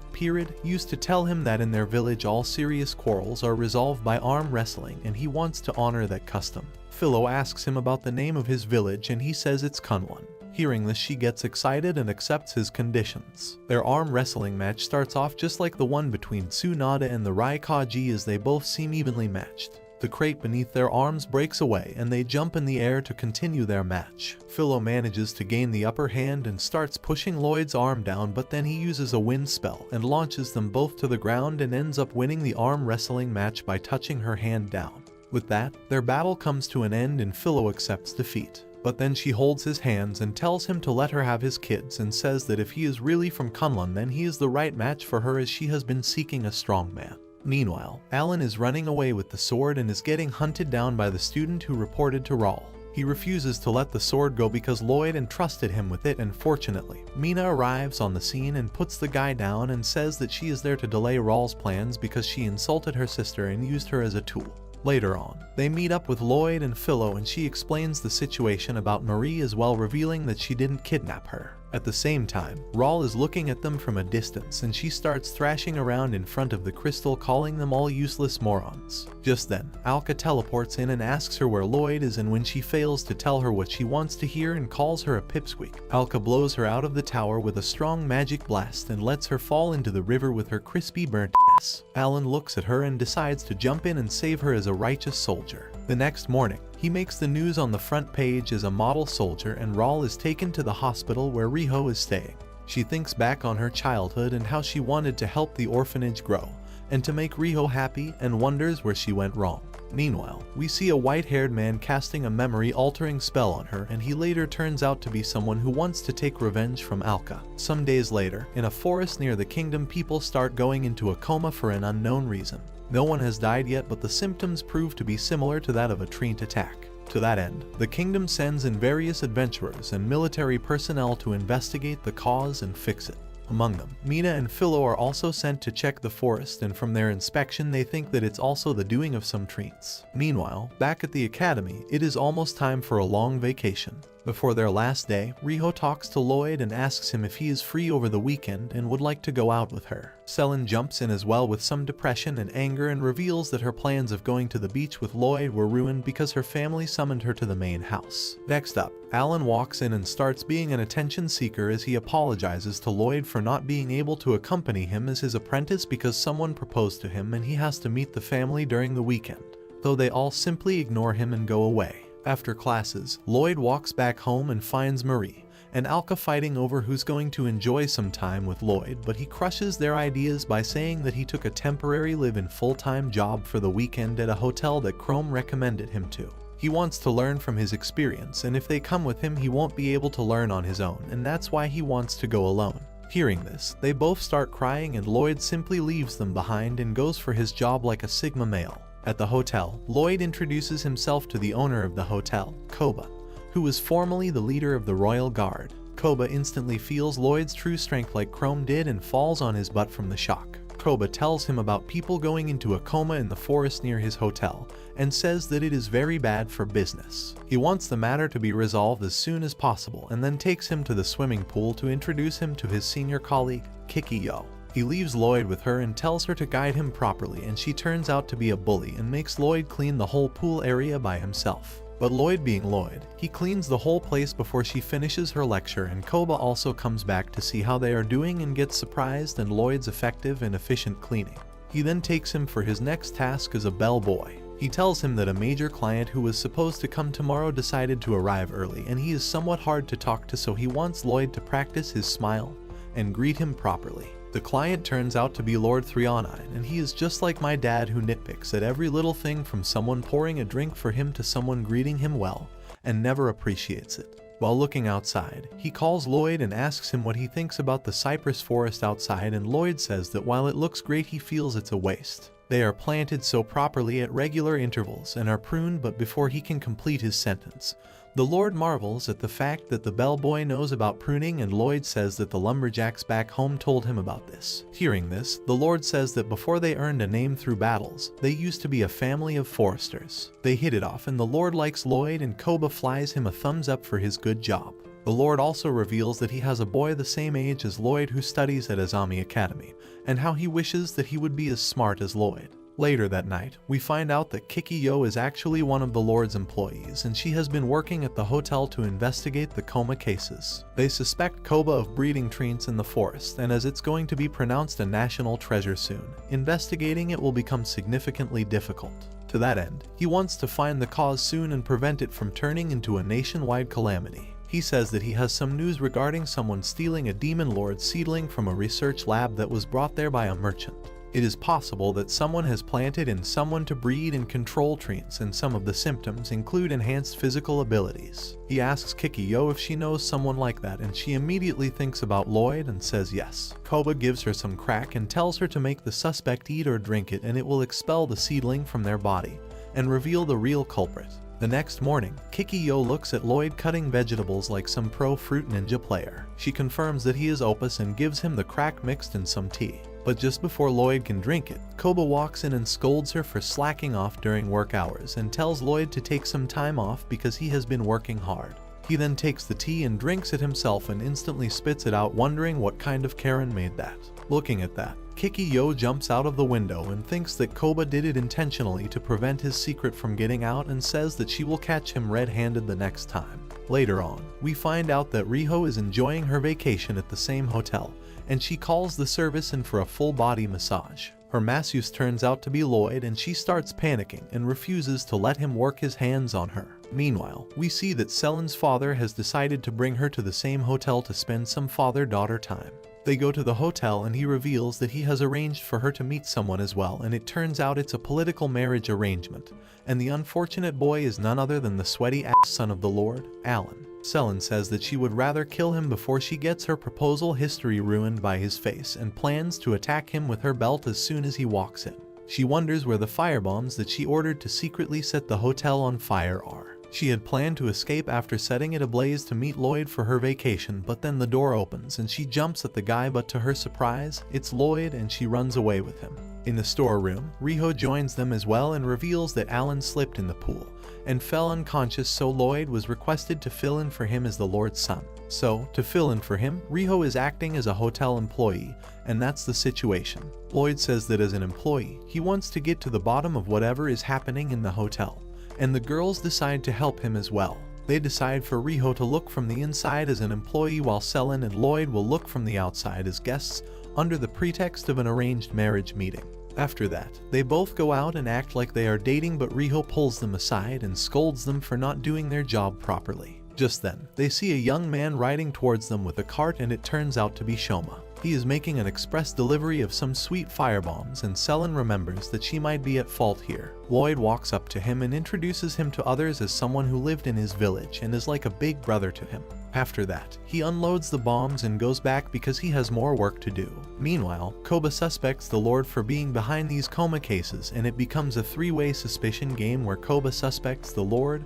used to tell him that in their village all serious quarrels are resolved by arm wrestling, and he wants to honor that custom. Philo asks him about the name of his village and he says it's Conlan. Hearing this, she gets excited and accepts his conditions. Their arm wrestling match starts off just like the one between Tsunade and the Raikaji, as they both seem evenly matched. The crate beneath their arms breaks away and they jump in the air to continue their match. Philo manages to gain the upper hand and starts pushing Lloyd's arm down, but then he uses a wind spell and launches them both to the ground and ends up winning the arm wrestling match by touching her hand down. With that, their battle comes to an end and Philo accepts defeat. But then she holds his hands and tells him to let her have his kids, and says that if he is really from Conlan, then he is the right match for her, as she has been seeking a strong man. Meanwhile, Alan is running away with the sword and is getting hunted down by the student who reported to Raul. He refuses to let the sword go because Lloyd entrusted him with it, and fortunately, Mina arrives on the scene and puts the guy down and says that she is there to delay Raul's plans because she insulted her sister and used her as a tool. Later on, they meet up with Lloyd and Philo and she explains the situation about Marie as well, revealing that she didn't kidnap her. At the same time, Raul is looking at them from a distance and she starts thrashing around in front of the crystal, calling them all useless morons. Just then, Alka teleports in and asks her where Lloyd is, and when she fails to tell her what she wants to hear and calls her a pipsqueak, Alka blows her out of the tower with a strong magic blast and lets her fall into the river with her crispy burnt ass. Alan looks at her and decides to jump in and save her as a righteous soldier. The next morning, he makes the news on the front page as a model soldier, and Raul is taken to the hospital where Riho is staying. She thinks back on her childhood and how she wanted to help the orphanage grow and to make Riho happy, and wonders where she went wrong. Meanwhile, we see a white-haired man casting a memory-altering spell on her, and he later turns out to be someone who wants to take revenge from Alka. Some days later, in a forest near the kingdom, people start going into a coma for an unknown reason. No one has died yet, but the symptoms prove to be similar to that of a treant attack. To that end, the kingdom sends in various adventurers and military personnel to investigate the cause and fix it. Among them, Mina and Philo are also sent to check the forest, and from their inspection they think that it's also the doing of some treants. Meanwhile, back at the academy, it is almost time for a long vacation. Before their last day, Riho talks to Lloyd and asks him if he is free over the weekend and would like to go out with her. Selin jumps in as well with some depression and anger and reveals that her plans of going to the beach with Lloyd were ruined because her family summoned her to the main house. Next up, Alan walks in and starts being an attention seeker as he apologizes to Lloyd for not being able to accompany him as his apprentice because someone proposed to him and he has to meet the family during the weekend, though they all simply ignore him and go away. After classes, Lloyd walks back home and finds Marie and Alka fighting over who's going to enjoy some time with Lloyd, but he crushes their ideas by saying that he took a temporary live-in full-time job for the weekend at a hotel that Chrome recommended him to. He wants to learn from his experience, and if they come with him he won't be able to learn on his own, and that's why he wants to go alone. Hearing this, they both start crying and Lloyd simply leaves them behind and goes for his job like a Sigma male. At the hotel, Lloyd introduces himself to the owner of the hotel, Koba, who was formerly the leader of the Royal Guard. Koba instantly feels Lloyd's true strength like Chrome did and falls on his butt from the shock. Koba tells him about people going into a coma in the forest near his hotel and says that it is very bad for business. He wants the matter to be resolved as soon as possible and then takes him to the swimming pool to introduce him to his senior colleague, Kikiyo. He leaves Lloyd with her and tells her to guide him properly, and she turns out to be a bully and makes Lloyd clean the whole pool area by himself. But Lloyd being Lloyd, he cleans the whole place before she finishes her lecture, and Koba also comes back to see how they are doing and gets surprised in Lloyd's effective and efficient cleaning. He then takes him for his next task as a bellboy. He tells him that a major client who was supposed to come tomorrow decided to arrive early, and he is somewhat hard to talk to, so he wants Lloyd to practice his smile and greet him properly. The client turns out to be Lord Threonine, and he is just like my dad, who nitpicks at every little thing, from someone pouring a drink for him to someone greeting him well, and never appreciates it. While looking outside, he calls Lloyd and asks him what he thinks about the cypress forest outside, and Lloyd says that while it looks great he feels it's a waste. They are planted so properly at regular intervals and are pruned, but before he can complete his sentence, the Lord marvels at the fact that the bellboy knows about pruning, and Lloyd says that the lumberjacks back home told him about this. Hearing this, the Lord says that before they earned a name through battles, they used to be a family of foresters. They hit it off, and the Lord likes Lloyd, and Koba flies him a thumbs up for his good job. The Lord also reveals that he has a boy the same age as Lloyd who studies at Azami Academy, and how he wishes that he would be as smart as Lloyd. Later that night, we find out that Kikiyo is actually one of the Lord's employees and she has been working at the hotel to investigate the coma cases. They suspect Koba of breeding treants in the forest, and as it's going to be pronounced a national treasure soon, investigating it will become significantly difficult. To that end, he wants to find the cause soon and prevent it from turning into a nationwide calamity. He says that he has some news regarding someone stealing a demon lord seedling from a research lab that was brought there by a merchant. It is possible that someone has planted in someone to breed and control treants, and some of the symptoms include enhanced physical abilities. He asks Kikiyo if she knows someone like that, and she immediately thinks about Lloyd and says yes. Koba gives her some crack and tells her to make the suspect eat or drink it, and it will expel the seedling from their body and reveal the real culprit. The next morning, Kikiyo looks at Lloyd cutting vegetables like some pro fruit ninja player. She confirms that he is Opus and gives him the crack mixed in some tea. But just before Lloyd can drink it, Koba walks in and scolds her for slacking off during work hours and tells Lloyd to take some time off because he has been working hard. He then takes the tea and drinks it himself and instantly spits it out, wondering what kind of Karen made that. Looking at that, Kikiyo jumps out of the window and thinks that Koba did it intentionally to prevent his secret from getting out and says that she will catch him red-handed the next time. Later on, we find out that Riho is enjoying her vacation at the same hotel, and she calls the service in for a full-body massage. Her masseuse turns out to be Lloyd, and she starts panicking and refuses to let him work his hands on her. Meanwhile, we see that Selen's father has decided to bring her to the same hotel to spend some father-daughter time. They go to the hotel and he reveals that he has arranged for her to meet someone as well, and it turns out it's a political marriage arrangement, and the unfortunate boy is none other than the sweaty-ass son of the Lord, Alan. Selen says that she would rather kill him before she gets her proposal history ruined by his face, and plans to attack him with her belt as soon as he walks in. She wonders where the firebombs that she ordered to secretly set the hotel on fire are. She had planned to escape after setting it ablaze to meet Lloyd for her vacation, but then the door opens and she jumps at the guy, but to her surprise, it's Lloyd and she runs away with him. In the storeroom, Riho joins them as well and reveals that Alan slipped in the pool and fell unconscious, so Lloyd was requested to fill in for him as the Lord's son. So, to fill in for him, Riho is acting as a hotel employee, and that's the situation. Lloyd says that as an employee, he wants to get to the bottom of whatever is happening in the hotel, and the girls decide to help him as well. They decide for Riho to look from the inside as an employee, while Selen and Lloyd will look from the outside as guests under the pretext of an arranged marriage meeting. After that, they both go out and act like they are dating, but Riho pulls them aside and scolds them for not doing their job properly. Just then, they see a young man riding towards them with a cart, and it turns out to be Shoma. He is making an express delivery of some sweet firebombs, and Selen remembers that she might be at fault here. Lloyd walks up to him and introduces him to others as someone who lived in his village and is like a big brother to him. After that, he unloads the bombs and goes back because he has more work to do. Meanwhile, Koba suspects the Lord for being behind these coma cases, and it becomes a three-way suspicion game where Koba suspects the Lord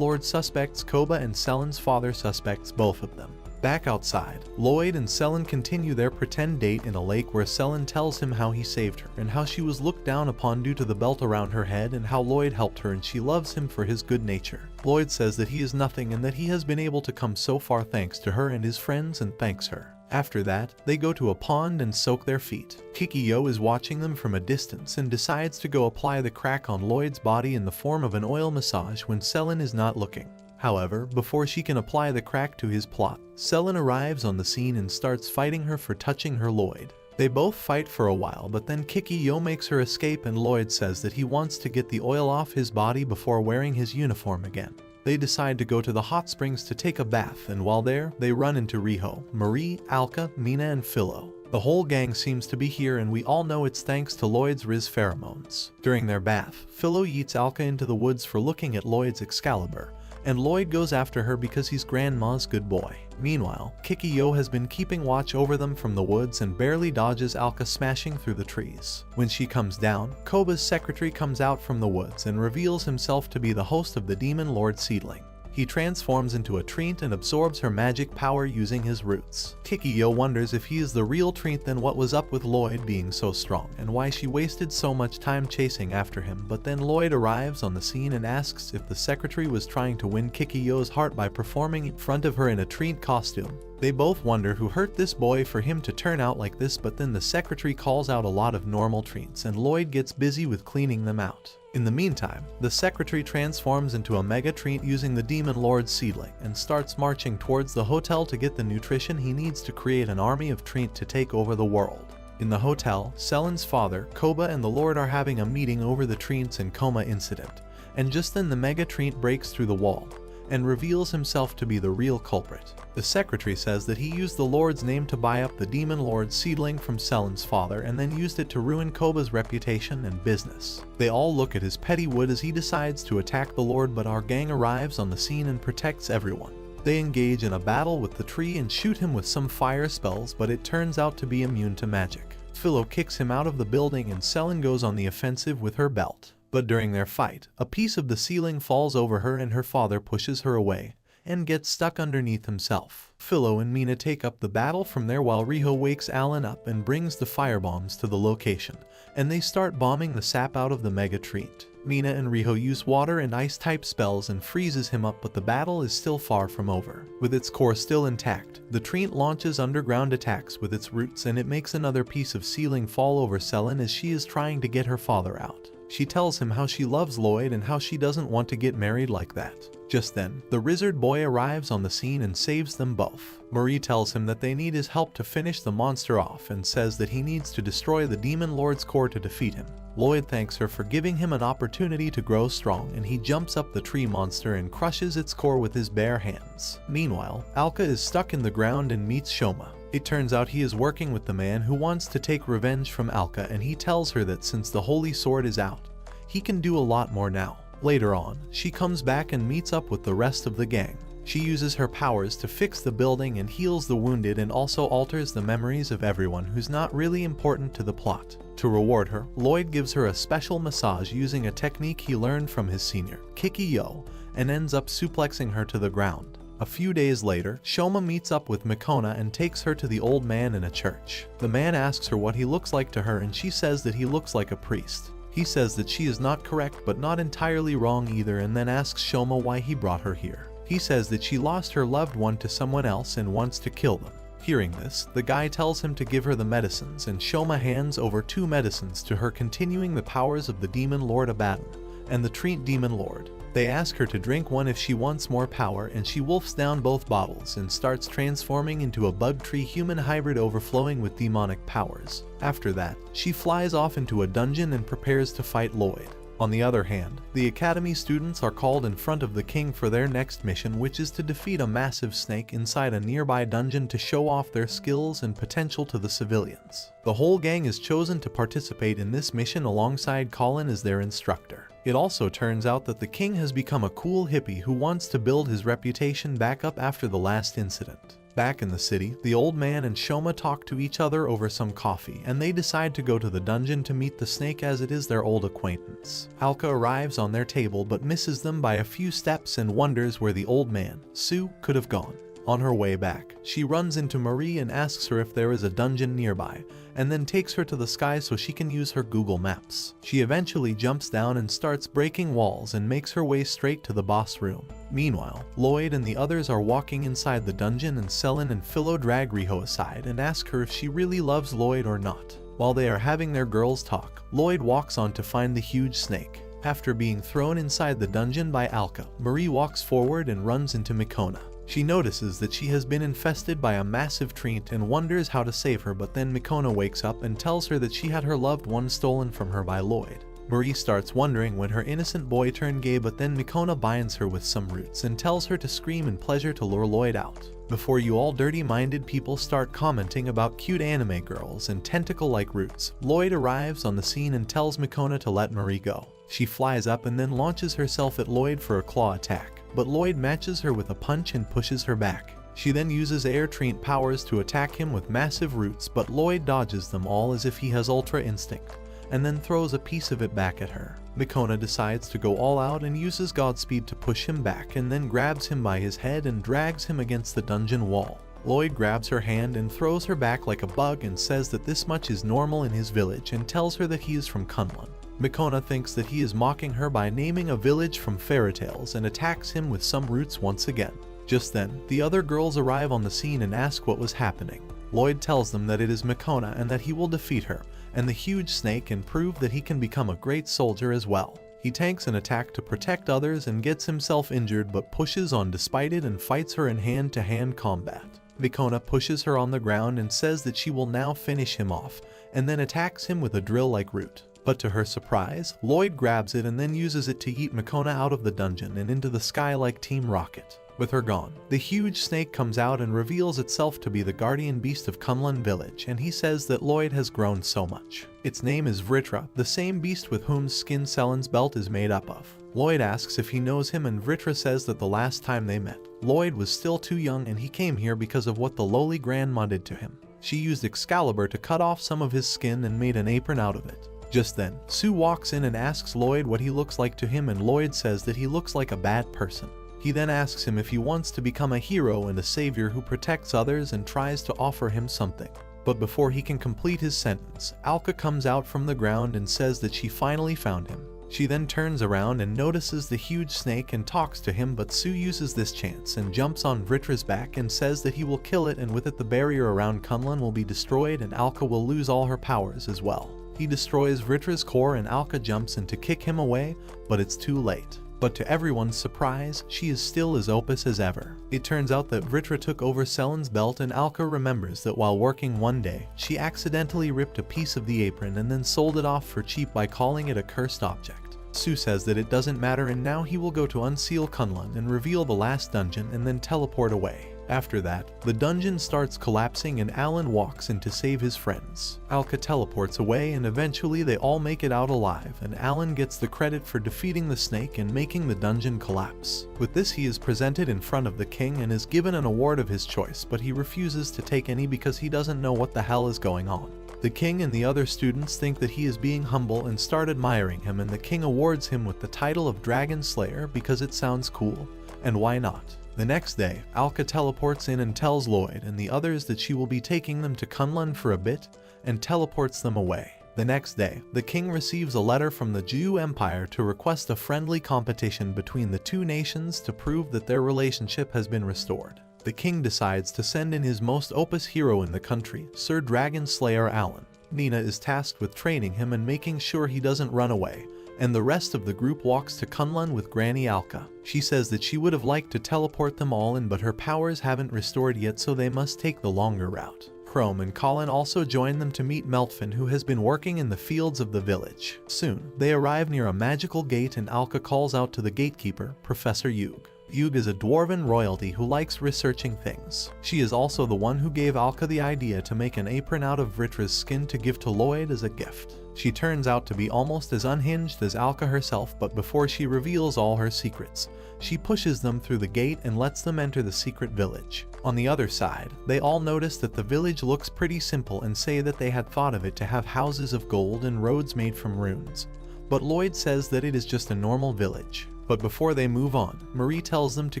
suspects Koba, and Selen's father suspects both of them. Back outside, Lloyd and Selen continue their pretend date in a lake where Selen tells him how he saved her and how she was looked down upon due to the belt around her head, and how Lloyd helped her and she loves him for his good nature. Lloyd says that he is nothing and that he has been able to come so far thanks to her and his friends, and thanks her. After that, they go to a pond and soak their feet. Kikiyo is watching them from a distance and decides to go apply the crack on Lloyd's body in the form of an oil massage when Selen is not looking. However, before she can apply the crack to his plot, Selen arrives on the scene and starts fighting her for touching her Lloyd. They both fight for a while, but then Kikiyo makes her escape, and Lloyd says that he wants to get the oil off his body before wearing his uniform again. They decide to go to the hot springs to take a bath, and while there, they run into Riho, Marie, Alka, Mina, and Philo. The whole gang seems to be here, and we all know it's thanks to Lloyd's Riz pheromones. During their bath, Philo yeets Alka into the woods for looking at Lloyd's Excalibur, and Lloyd goes after her because he's Grandma's good boy. Meanwhile, Kikiyo has been keeping watch over them from the woods and barely dodges Alka smashing through the trees. When she comes down, Koba's secretary comes out from the woods and reveals himself to be the host of the Demon Lord Seedling. He transforms into a treant and absorbs her magic power using his roots. Kikiyo wonders if he is the real treant, then what was up with Lloyd being so strong and why she wasted so much time chasing after him. But then Lloyd arrives on the scene and asks if the secretary was trying to win Kikiyo's heart by performing in front of her in a treant costume. They both wonder who hurt this boy for him to turn out like this, but then the secretary calls out a lot of normal treants and Lloyd gets busy with cleaning them out. In the meantime, the secretary transforms into a mega treant using the demon lord's seedling and starts marching towards the hotel to get the nutrition he needs to create an army of treant to take over the world. In the hotel, Selen's father, Koba, and the lord are having a meeting over the treants and coma incident, and just then the mega treant breaks through the wall and reveals himself to be the real culprit. The secretary says that he used the lord's name to buy up the demon lord's seedling from Selen's father and then used it to ruin Koba's reputation and business. They all look at his petty wood as he decides to attack the lord, but our gang arrives on the scene and protects everyone. They engage in a battle with the tree and shoot him with some fire spells, but it turns out to be immune to magic. Philo kicks him out of the building and Selen goes on the offensive with her belt. But during their fight, a piece of the ceiling falls over her and her father pushes her away and gets stuck underneath himself. Philo and Mina take up the battle from there while Riho wakes Alan up and brings the firebombs to the location, and they start bombing the sap out of the mega treant. Mina and Riho use water and ice type spells and freezes him up, but the battle is still far from over. With its core still intact, the treant launches underground attacks with its roots and it makes another piece of ceiling fall over Selen as she is trying to get her father out. She tells him how she loves Lloyd and how she doesn't want to get married like that. Just then, the lizard boy arrives on the scene and saves them both. Marie tells him that they need his help to finish the monster off and says that he needs to destroy the demon lord's core to defeat him. Lloyd thanks her for giving him an opportunity to grow strong, and he jumps up the tree monster and crushes its core with his bare hands. Meanwhile, Alka is stuck in the ground and meets Shoma. It turns out he is working with the man who wants to take revenge from Alka, and he tells her that since the holy sword is out, he can do a lot more now. Later on, she comes back and meets up with the rest of the gang. She uses her powers to fix the building and heals the wounded and also alters the memories of everyone who's not really important to the plot. To reward her, Lloyd gives her a special massage using a technique he learned from his senior, Kikiyo, and ends up suplexing her to the ground. A few days later, Shoma meets up with Mikona and takes her to the old man in a church. The man asks her what he looks like to her and she says that he looks like a priest. He says that she is not correct but not entirely wrong either, and then asks Shoma why he brought her here. He says that she lost her loved one to someone else and wants to kill them. Hearing this, the guy tells him to give her the medicines, and Shoma hands over 2 medicines to her, continuing the powers of the demon lord Abaddon and the treant demon lord. They ask her to drink one if she wants more power, and she wolfs down both bottles and starts transforming into a bug tree human hybrid overflowing with demonic powers. After that, she flies off into a dungeon and prepares to fight Lloyd. On the other hand, the academy students are called in front of the king for their next mission, which is to defeat a massive snake inside a nearby dungeon to show off their skills and potential to the civilians. The whole gang is chosen to participate in this mission alongside Conlan as their instructor. It also turns out that the king has become a cool hippie who wants to build his reputation back up after the last incident. Back in the city, the old man and Shoma talk to each other over some coffee, and they decide to go to the dungeon to meet the snake as it is their old acquaintance. Alka arrives on their table but misses them by a few steps and wonders where the old man, Sue, could have gone. On her way back, she runs into Marie and asks her if there is a dungeon nearby, and then takes her to the sky so she can use her Google Maps. She eventually jumps down and starts breaking walls and makes her way straight to the boss room. Meanwhile, Lloyd and the others are walking inside the dungeon, and Selen and Philo drag Riho aside and ask her if she really loves Lloyd or not. While they are having their girls talk, Lloyd walks on to find the huge snake. After being thrown inside the dungeon by Alka, Marie walks forward and runs into Mikona. She notices that she has been infested by a massive treant and wonders how to save her, but then Mikona wakes up and tells her that she had her loved one stolen from her by Lloyd. Marie starts wondering when her innocent boy turned gay, but then Mikona binds her with some roots and tells her to scream in pleasure to lure Lloyd out. Before you all dirty-minded people start commenting about cute anime girls and tentacle-like roots, Lloyd arrives on the scene and tells Mikona to let Marie go. She flies up and then launches herself at Lloyd for a claw attack, but Lloyd matches her with a punch and pushes her back. She then uses air treant powers to attack him with massive roots, but Lloyd dodges them all as if he has ultra instinct, and then throws a piece of it back at her. Mekona decides to go all out and uses Godspeed to push him back and then grabs him by his head and drags him against the dungeon wall. Lloyd grabs her hand and throws her back like a bug and says that this much is normal in his village and tells her that he is from Conlan. Mekona thinks that he is mocking her by naming a village from fairy tales and attacks him with some roots once again. Just then, the other girls arrive on the scene and ask what was happening. Lloyd tells them that it is Mekona and that he will defeat her and the huge snake and prove that he can become a great soldier as well. He tanks an attack to protect others and gets himself injured but pushes on despite it and fights her in hand-to-hand combat. Mekona pushes her on the ground and says that she will now finish him off and then attacks him with a drill-like root. But to her surprise, Lloyd grabs it and then uses it to yeet Mekona out of the dungeon and into the sky like Team Rocket. With her gone, the huge snake comes out and reveals itself to be the guardian beast of Conlan village, and he says that Lloyd has grown so much. Its name is Vritra, the same beast with whom skin Selen's belt is made up of. Lloyd asks if he knows him and Vritra says that the last time they met, Lloyd was still too young and he came here because of what the lowly grandma did to him. She used Excalibur to cut off some of his skin and made an apron out of it. Just then, Sue walks in and asks Lloyd what he looks like to him, and Lloyd says that he looks like a bad person. He then asks him if he wants to become a hero and a savior who protects others and tries to offer him something. But before he can complete his sentence, Alka comes out from the ground and says that she finally found him. She then turns around and notices the huge snake and talks to him, but Sue uses this chance and jumps on Vritra's back and says that he will kill it, and with it the barrier around Conlan will be destroyed and Alka will lose all her powers as well. He destroys Vritra's core and Alka jumps in to kick him away, but it's too late. But to everyone's surprise, she is still as opus as ever. It turns out that Vritra took over Selen's belt, and Alka remembers that while working one day, she accidentally ripped a piece of the apron and then sold it off for cheap by calling it a cursed object. Sue says that it doesn't matter and now he will go to unseal Conlan and reveal the last dungeon and then teleport away. After that, the dungeon starts collapsing and Alan walks in to save his friends. Alka teleports away and eventually they all make it out alive, and Alan gets the credit for defeating the snake and making the dungeon collapse. With this, he is presented in front of the king and is given an award of his choice, but he refuses to take any because he doesn't know what the hell is going on. The king and the other students think that he is being humble and start admiring him, and the king awards him with the title of Dragon Slayer because it sounds cool, and why not? The next day, Alka teleports in and tells Lloyd and the others that she will be taking them to Conlan for a bit, and teleports them away. The next day, the king receives a letter from the Jew Empire to request a friendly competition between the two nations to prove that their relationship has been restored. The king decides to send in his most opus hero in the country, Sir Dragon Slayer Alan. Nina is tasked with training him and making sure he doesn't run away, and the rest of the group walks to Conlan with Granny Alka. She says that she would have liked to teleport them all in, but her powers haven't restored yet, so they must take the longer route. Chrome and Colin also join them to meet Meltfin, who has been working in the fields of the village. Soon, they arrive near a magical gate and Alka calls out to the gatekeeper, Professor Yug. Yug is a dwarven royalty who likes researching things. She is also the one who gave Alka the idea to make an apron out of Vritra's skin to give to Lloyd as a gift. She turns out to be almost as unhinged as Alka herself, but before she reveals all her secrets, she pushes them through the gate and lets them enter the secret village. On the other side, they all notice that the village looks pretty simple and say that they had thought of it to have houses of gold and roads made from runes. But Lloyd says that it is just a normal village. But before they move on, Marie tells them to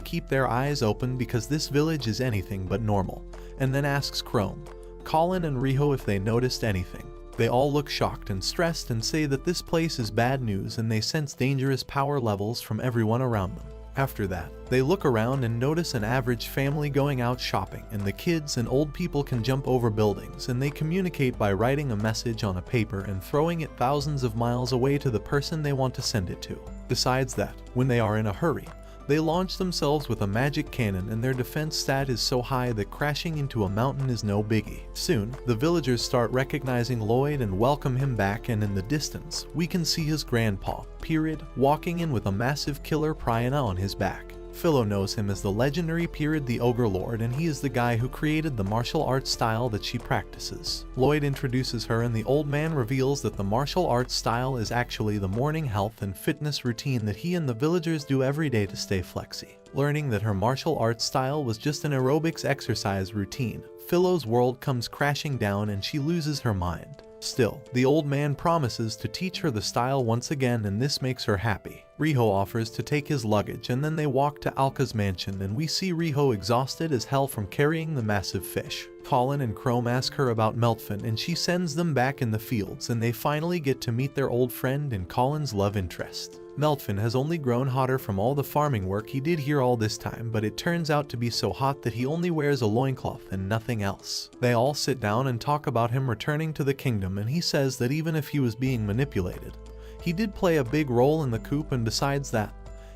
keep their eyes open because this village is anything but normal, and then asks Chrome, Colin and Riho if they noticed anything. They all look shocked and stressed and say that this place is bad news and they sense dangerous power levels from everyone around them. After that, they look around and notice an average family going out shopping, and the kids and old people can jump over buildings, and they communicate by writing a message on a paper and throwing it thousands of miles away to the person they want to send it to. Besides that, when they are in a hurry, they launch themselves with a magic cannon, and their defense stat is so high that crashing into a mountain is no biggie. Soon, the villagers start recognizing Lloyd and welcome him back, and in the distance, we can see his grandpa, Pyrid, walking in with a massive killer Priana on his back. Philo knows him as the legendary Pyrid the Ogre Lord, and he is the guy who created the martial arts style that she practices. Lloyd introduces her, and the old man reveals that the martial arts style is actually the morning health and fitness routine that he and the villagers do every day to stay flexy. Learning that her martial arts style was just an aerobics exercise routine, Philo's world comes crashing down and she loses her mind. Still, the old man promises to teach her the style once again, and this makes her happy. Riho offers to take his luggage, and then they walk to Alka's mansion, and we see Riho exhausted as hell from carrying the massive fish. Conlan and Chrome ask her about Meltfin, and she sends them back in the fields, and they finally get to meet their old friend and Colin's love interest. Meltfin has only grown hotter from all the farming work he did here all this time, but it turns out to be so hot that he only wears a loincloth and nothing else. They all sit down and talk about him returning to the kingdom, and he says that even if he was being manipulated, he did play a big role in the coup, and besides that,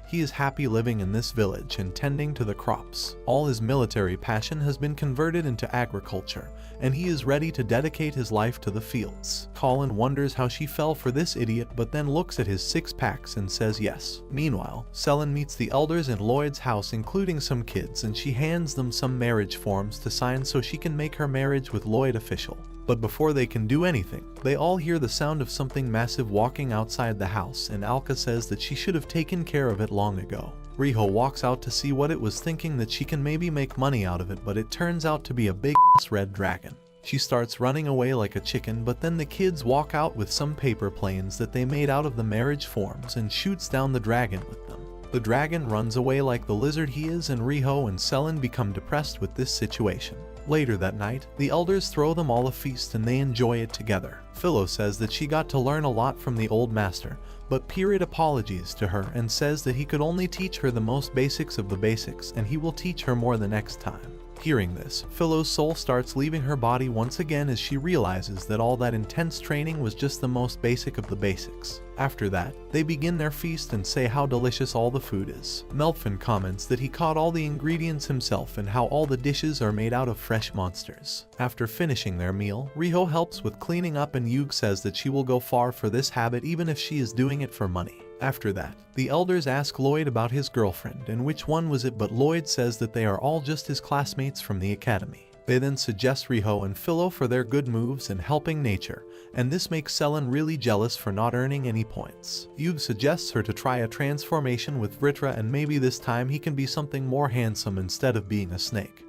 he is happy living in this village and tending to the crops. All his military passion has been converted into agriculture, and he is ready to dedicate his life to the fields. Conlan wonders how she fell for this idiot, but then looks at his 6-packs and says yes. Meanwhile, Selin meets the elders in Lloyd's house, including some kids, and she hands them some marriage forms to sign so she can make her marriage with Lloyd official. But before they can do anything, they all hear the sound of something massive walking outside the house, and Alka says that she should have taken care of it long ago. Riho walks out to see what it was, thinking that she can maybe make money out of it, but it turns out to be a big red dragon. She starts running away like a chicken, but then the kids walk out with some paper planes that they made out of the marriage forms and shoots down the dragon with them. The dragon runs away like the lizard he is, and Riho and Selin become depressed with this situation. Later that night, the elders throw them all a feast and they enjoy it together. Philo says that she got to learn a lot from the old master, but Pirit apologizes to her and says that he could only teach her the most basics of the basics, and he will teach her more the next time. Hearing this, Philo's soul starts leaving her body once again as she realizes that all that intense training was just the most basic of the basics. After that, they begin their feast and say how delicious all the food is. Meltfin comments that he caught all the ingredients himself and how all the dishes are made out of fresh monsters. After finishing their meal, Riho helps with cleaning up, and Yug says that she will go far for this habit even if she is doing it for money. After that, the elders ask Lloyd about his girlfriend and which one was it, but Lloyd says that they are all just his classmates from the academy. They then suggest Riho and Philo for their good moves and helping nature, and this makes Selin really jealous for not earning any points. Yug suggests her to try a transformation with Vritra, and maybe this time he can be something more handsome instead of being a snake.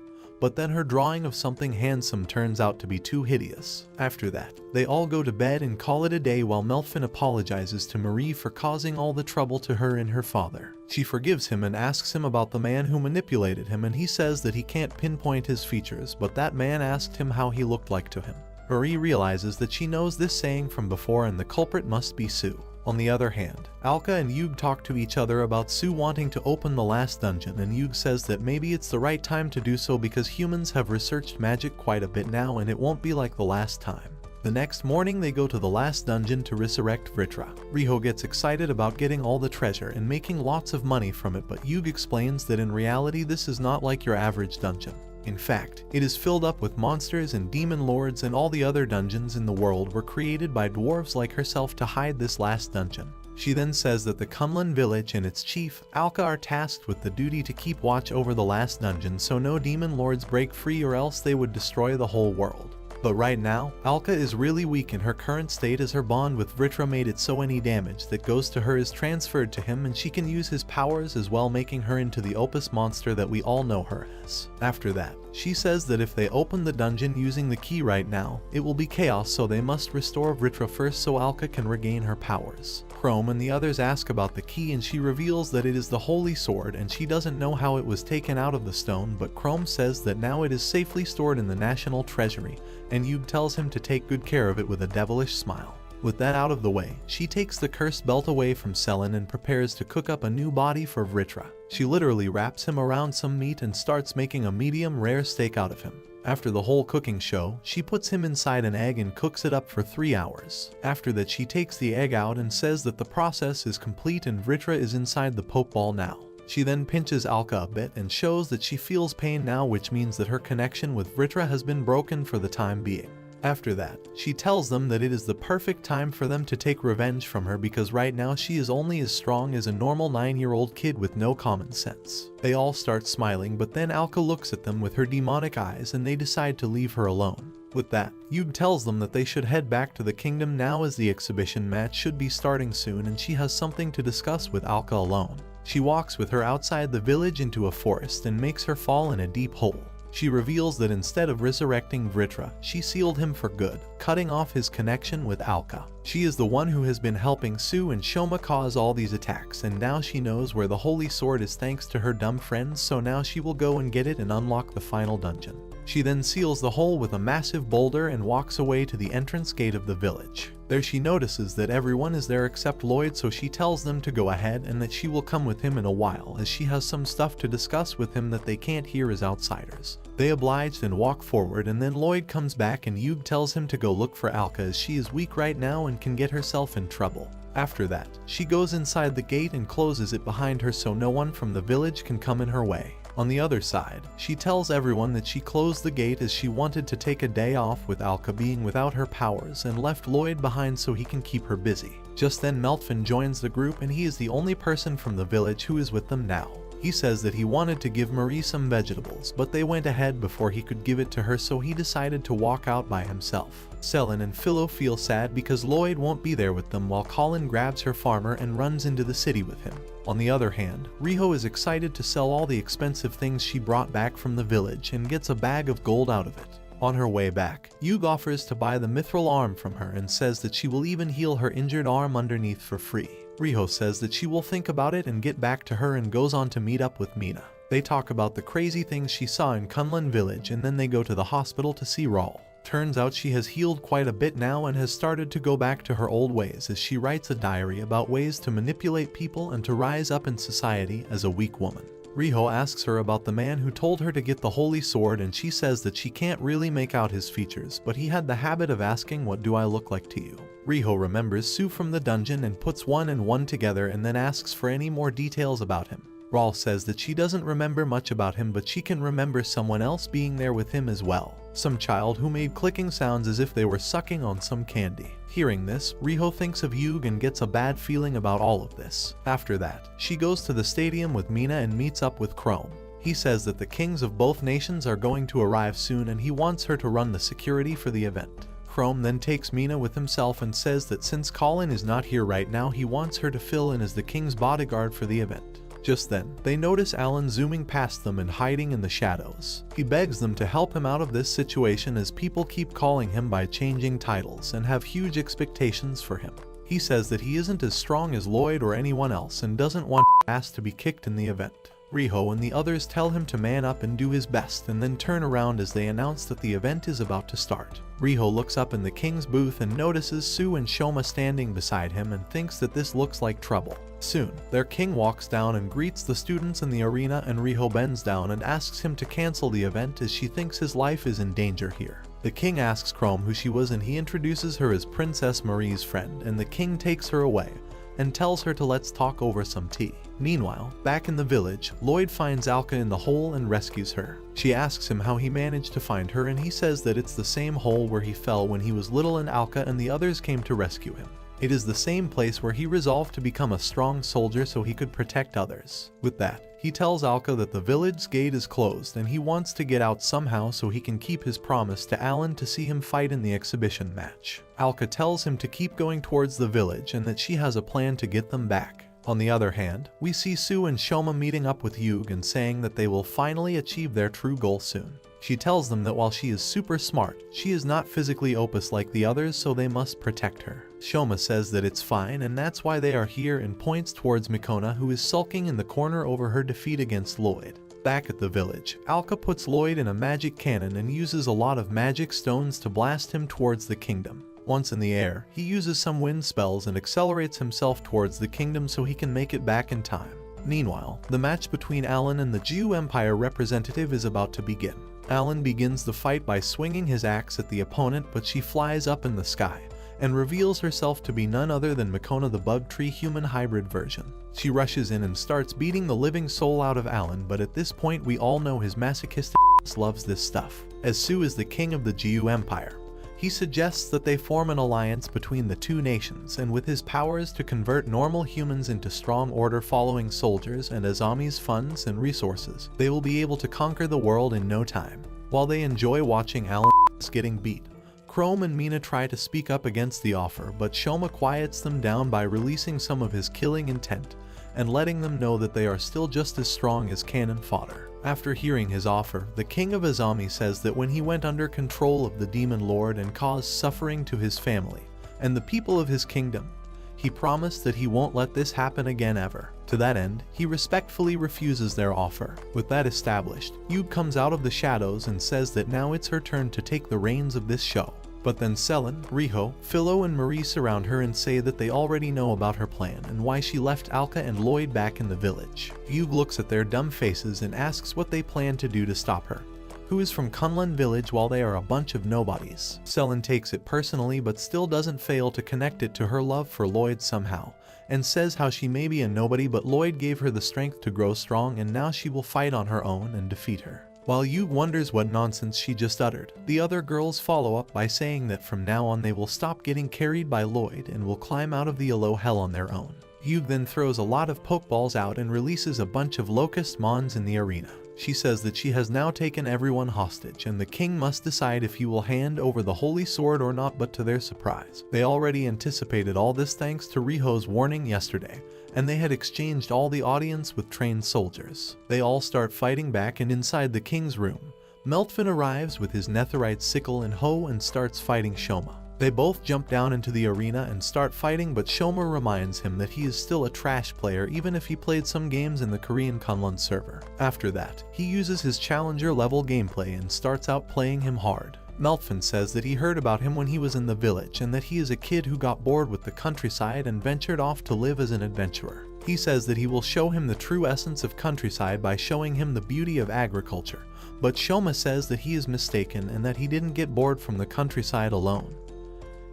But then her drawing of something handsome turns out to be too hideous. After that, they all go to bed and call it a day, while Meltfin apologizes to Marie for causing all the trouble to her and her father. She forgives him and asks him about the man who manipulated him, and he says that he can't pinpoint his features, but that man asked him how he looked like to him. Marie realizes that she knows this saying from before, and the culprit must be Sue. On the other hand, Alka and Yug talk to each other about Sue wanting to open the last dungeon, and Yug says that maybe it's the right time to do so because humans have researched magic quite a bit now and it won't be like the last time. The next morning they go to the last dungeon to resurrect Vritra. Riho gets excited about getting all the treasure and making lots of money from it, but Yug explains that in reality this is not like your average dungeon. In fact, it is filled up with monsters and demon lords, and all the other dungeons in the world were created by dwarves like herself to hide this last dungeon. She then says that the Conlan village and its chief, Alka, are tasked with the duty to keep watch over the last dungeon so no demon lords break free, or else they would destroy the whole world. But right now, Alka is really weak in her current state as her bond with Vritra made it so any damage that goes to her is transferred to him, and she can use his powers as well, making her into the Opus monster that we all know her as. After that, she says that if they open the dungeon using the key right now, it will be chaos, so they must restore Vritra first so Alka can regain her powers. Chrome and the others ask about the key, and she reveals that it is the holy sword, and she doesn't know how it was taken out of the stone, but Chrome says that now it is safely stored in the national treasury, and Yug tells him to take good care of it with a devilish smile. With that out of the way, she takes the cursed belt away from Selin and prepares to cook up a new body for Vritra. She literally wraps him around some meat and starts making a medium rare steak out of him. After the whole cooking show, she puts him inside an egg and cooks it up for 3 hours. After that, she takes the egg out and says that the process is complete and Vritra is inside the Pope ball now. She then pinches Alka a bit and shows that she feels pain now, which means that her connection with Vritra has been broken for the time being. After that, she tells them that it is the perfect time for them to take revenge from her because right now she is only as strong as a normal 9-year-old kid with no common sense. They all start smiling, but then Alka looks at them with her demonic eyes and they decide to leave her alone. With that, Yug tells them that they should head back to the kingdom now as the exhibition match should be starting soon, and she has something to discuss with Alka alone. She walks with her outside the village into a forest and makes her fall in a deep hole. She reveals that instead of resurrecting Vritra, she sealed him for good, cutting off his connection with Alka. She is the one who has been helping Sue and Shoma cause all these attacks, and now she knows where the holy sword is thanks to her dumb friends, so now she will go and get it and unlock the final dungeon. She then seals the hole with a massive boulder and walks away to the entrance gate of the village. There she notices that everyone is there except Lloyd, so she tells them to go ahead and that she will come with him in a while, as she has some stuff to discuss with him that they can't hear as outsiders. They obliged and walk forward, and then Lloyd comes back and Yug tells him to go look for Alka as she is weak right now and can get herself in trouble. After that, she goes inside the gate and closes it behind her so no one from the village can come in her way. On the other side, she tells everyone that she closed the gate as she wanted to take a day off with Alka being without her powers and left Lloyd behind so he can keep her busy. Just then Meltfin joins the group and he is the only person from the village who is with them now. He says that he wanted to give Marie some vegetables, but they went ahead before he could give it to her, so he decided to walk out by himself. Selin and Philo feel sad because Lloyd won't be there with them, while Colin grabs her farmer and runs into the city with him. On the other hand, Riho is excited to sell all the expensive things she brought back from the village and gets a bag of gold out of it. On her way back, Yug offers to buy the mithril arm from her and says that she will even heal her injured arm underneath for free. Riho says that she will think about it and get back to her and goes on to meet up with Mina. They talk about the crazy things she saw in Conlan village, and then they go to the hospital to see Raul. Turns out she has healed quite a bit now and has started to go back to her old ways, as she writes a diary about ways to manipulate people and to rise up in society as a weak woman. Riho asks her about the man who told her to get the holy sword, and she says that she can't really make out his features, but he had the habit of asking, "What do I look like to you?" Riho remembers Sue from the dungeon and puts one and one together and then asks for any more details about him. Raul says that she doesn't remember much about him, but she can remember someone else being there with him as well. Some child who made clicking sounds as if they were sucking on some candy. Hearing this, Riho thinks of Yug and gets a bad feeling about all of this. After that, she goes to the stadium with Mina and meets up with Chrome. He says that the kings of both nations are going to arrive soon and he wants her to run the security for the event. Chrome then takes Mina with himself and says that since Colin is not here right now, he wants her to fill in as the king's bodyguard for the event. Just then, they notice Alan zooming past them and hiding in the shadows. He begs them to help him out of this situation as people keep calling him by changing titles and have huge expectations for him. He says that he isn't as strong as Lloyd or anyone else and doesn't want ass to be kicked in the event. Riho and the others tell him to man up and do his best, and then turn around as they announce that the event is about to start. Riho looks up in the king's booth and notices Sue and Shoma standing beside him and thinks that this looks like trouble. Soon, their king walks down and greets the students in the arena, and Riho bends down and asks him to cancel the event as she thinks his life is in danger here. The king asks Chrome who she was and he introduces her as Princess Marie's friend, and the king takes her away and tells her to let's talk over some tea. Meanwhile, back in the village, Lloyd finds Alka in the hole and rescues her. She asks him how he managed to find her, and he says that it's the same hole where he fell when he was little and Alka and the others came to rescue him. It is the same place where he resolved to become a strong soldier so he could protect others. With that, he tells Alka that the village gate is closed and he wants to get out somehow so he can keep his promise to Alan to see him fight in the exhibition match. Alka tells him to keep going towards the village and that she has a plan to get them back. On the other hand, we see Sue and Shoma meeting up with Yug and saying that they will finally achieve their true goal soon. She tells them that while she is super smart, she is not physically opus like the others, so they must protect her. Shoma says that it's fine and that's why they are here, and points towards Mikona, who is sulking in the corner over her defeat against Lloyd. Back at the village, Alka puts Lloyd in a magic cannon and uses a lot of magic stones to blast him towards the kingdom. Once in the air, he uses some wind spells and accelerates himself towards the kingdom so he can make it back in time. Meanwhile, the match between Alan and the Jew Empire representative is about to begin. Alan begins the fight by swinging his axe at the opponent, but she flies up in the sky and reveals herself to be none other than Mikona, the bug tree human hybrid version. She rushes in and starts beating the living soul out of Alan, but at this point we all know his masochistic loves this stuff. As Sue is the king of the Jew Empire, he suggests that they form an alliance between the two nations, and with his powers to convert normal humans into strong order-following soldiers and Azami's funds and resources, they will be able to conquer the world in no time. While they enjoy watching Alan getting beat, Chrome and Mina try to speak up against the offer, but Shoma quiets them down by releasing some of his killing intent and letting them know that they are still just as strong as cannon fodder. After hearing his offer, the king of Azami says that when he went under control of the demon lord and caused suffering to his family and the people of his kingdom, he promised that he won't let this happen again ever. To that end, he respectfully refuses their offer. With that established, Yuge comes out of the shadows and says that now it's her turn to take the reins of this show. But then Selen, Riho, Philo and Marie surround her and say that they already know about her plan and why she left Alka and Lloyd back in the village. Yuge looks at their dumb faces and asks what they plan to do to stop her, who is from Conlan village while they are a bunch of nobodies. Selen takes it personally but still doesn't fail to connect it to her love for Lloyd somehow, and says how she may be a nobody but Lloyd gave her the strength to grow strong and now she will fight on her own and defeat her. While Yuge wonders what nonsense she just uttered, the other girls follow up by saying that from now on they will stop getting carried by Lloyd and will climb out of the yellow hell on their own. Yuge then throws a lot of pokeballs out and releases a bunch of locust mons in the arena. She says that she has now taken everyone hostage and the king must decide if he will hand over the holy sword or not, but to their surprise, they already anticipated all this thanks to Riho's warning yesterday, and they had exchanged all the audience with trained soldiers. They all start fighting back, and inside the king's room, Meltfin arrives with his netherite sickle and hoe and starts fighting Shoma. They both jump down into the arena and start fighting, but Shoma reminds him that he is still a trash player even if he played some games in the Korean Conlan server. After that, he uses his challenger level gameplay and starts out playing him hard. Meltfin says that he heard about him when he was in the village and that he is a kid who got bored with the countryside and ventured off to live as an adventurer. He says that he will show him the true essence of countryside by showing him the beauty of agriculture, but Shoma says that he is mistaken and that he didn't get bored from the countryside alone.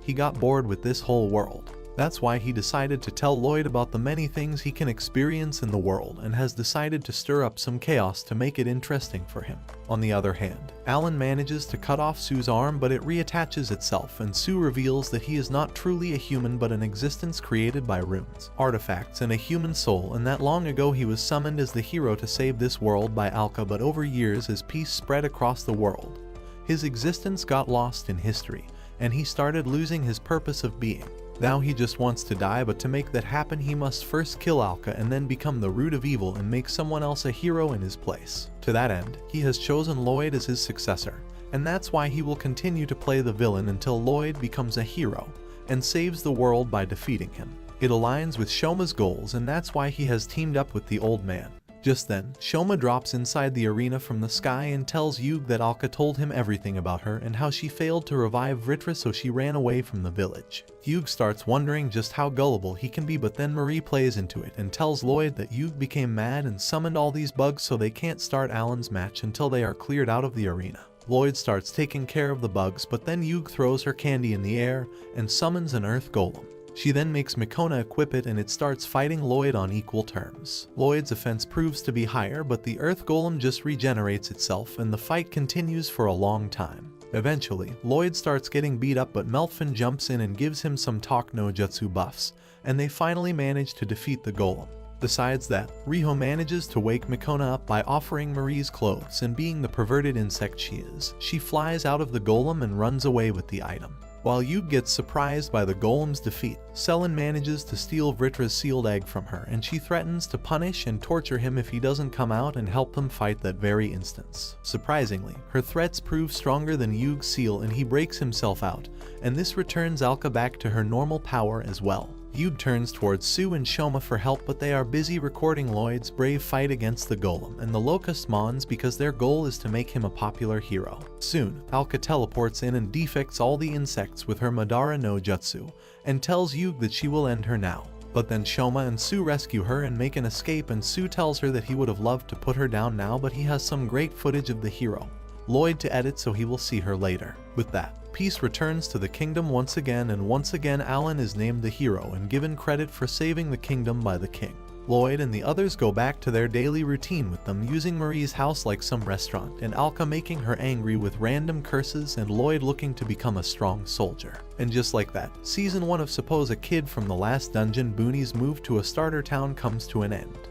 He got bored with this whole world. That's why he decided to tell Lloyd about the many things he can experience in the world and has decided to stir up some chaos to make it interesting for him. On the other hand, Alan manages to cut off Sue's arm, but it reattaches itself and Sue reveals that he is not truly a human but an existence created by runes, artifacts, and a human soul, and that long ago he was summoned as the hero to save this world by Alka, but over years as peace spread across the world, his existence got lost in history and he started losing his purpose of being. Now he just wants to die, but to make that happen he must first kill Alka and then become the root of evil and make someone else a hero in his place. To that end, he has chosen Lloyd as his successor, and that's why he will continue to play the villain until Lloyd becomes a hero and saves the world by defeating him. It aligns with Shoma's goals, and that's why he has teamed up with the old man. Just then, Shoma drops inside the arena from the sky and tells Yuge that Alka told him everything about her and how she failed to revive Vritra, so she ran away from the village. Yuge starts wondering just how gullible he can be, but then Marie plays into it and tells Lloyd that Yuge became mad and summoned all these bugs so they can't start Alan's match until they are cleared out of the arena. Lloyd starts taking care of the bugs, but then Yuge throws her candy in the air and summons an earth golem. She then makes Mikona equip it and it starts fighting Lloyd on equal terms. Lloyd's offense proves to be higher, but the earth golem just regenerates itself and the fight continues for a long time. Eventually, Lloyd starts getting beat up, but Meltfin jumps in and gives him some talk no jutsu buffs, and they finally manage to defeat the golem. Besides that, Riho manages to wake Mikona up by offering Marie's clothes, and being the perverted insect she is, she flies out of the golem and runs away with the item. While Yuge gets surprised by the golem's defeat, Selen manages to steal Vritra's sealed egg from her, and she threatens to punish and torture him if he doesn't come out and help them fight that very instance. Surprisingly, her threats prove stronger than Yuge's seal and he breaks himself out, and this returns Alka back to her normal power as well. Yuge turns towards Sue and Shoma for help, but they are busy recording Lloyd's brave fight against the golem and the locust mons because their goal is to make him a popular hero. Soon, Alka teleports in and defects all the insects with her Madara no Jutsu and tells Yuge that she will end her now. But then Shoma and Sue rescue her and make an escape, and Sue tells her that he would have loved to put her down now, but he has some great footage of the hero, Lloyd, to edit, so he will see her later. With that, peace returns to the kingdom once again, and once again Alan is named the hero and given credit for saving the kingdom by the king. Lloyd and the others go back to their daily routine, with them using Marie's house like some restaurant and Alka making her angry with random curses and Lloyd looking to become a strong soldier. And just like that, season 1 of Suppose a Kid from the Last Dungeon Boonies Moved to a Starter Town comes to an end.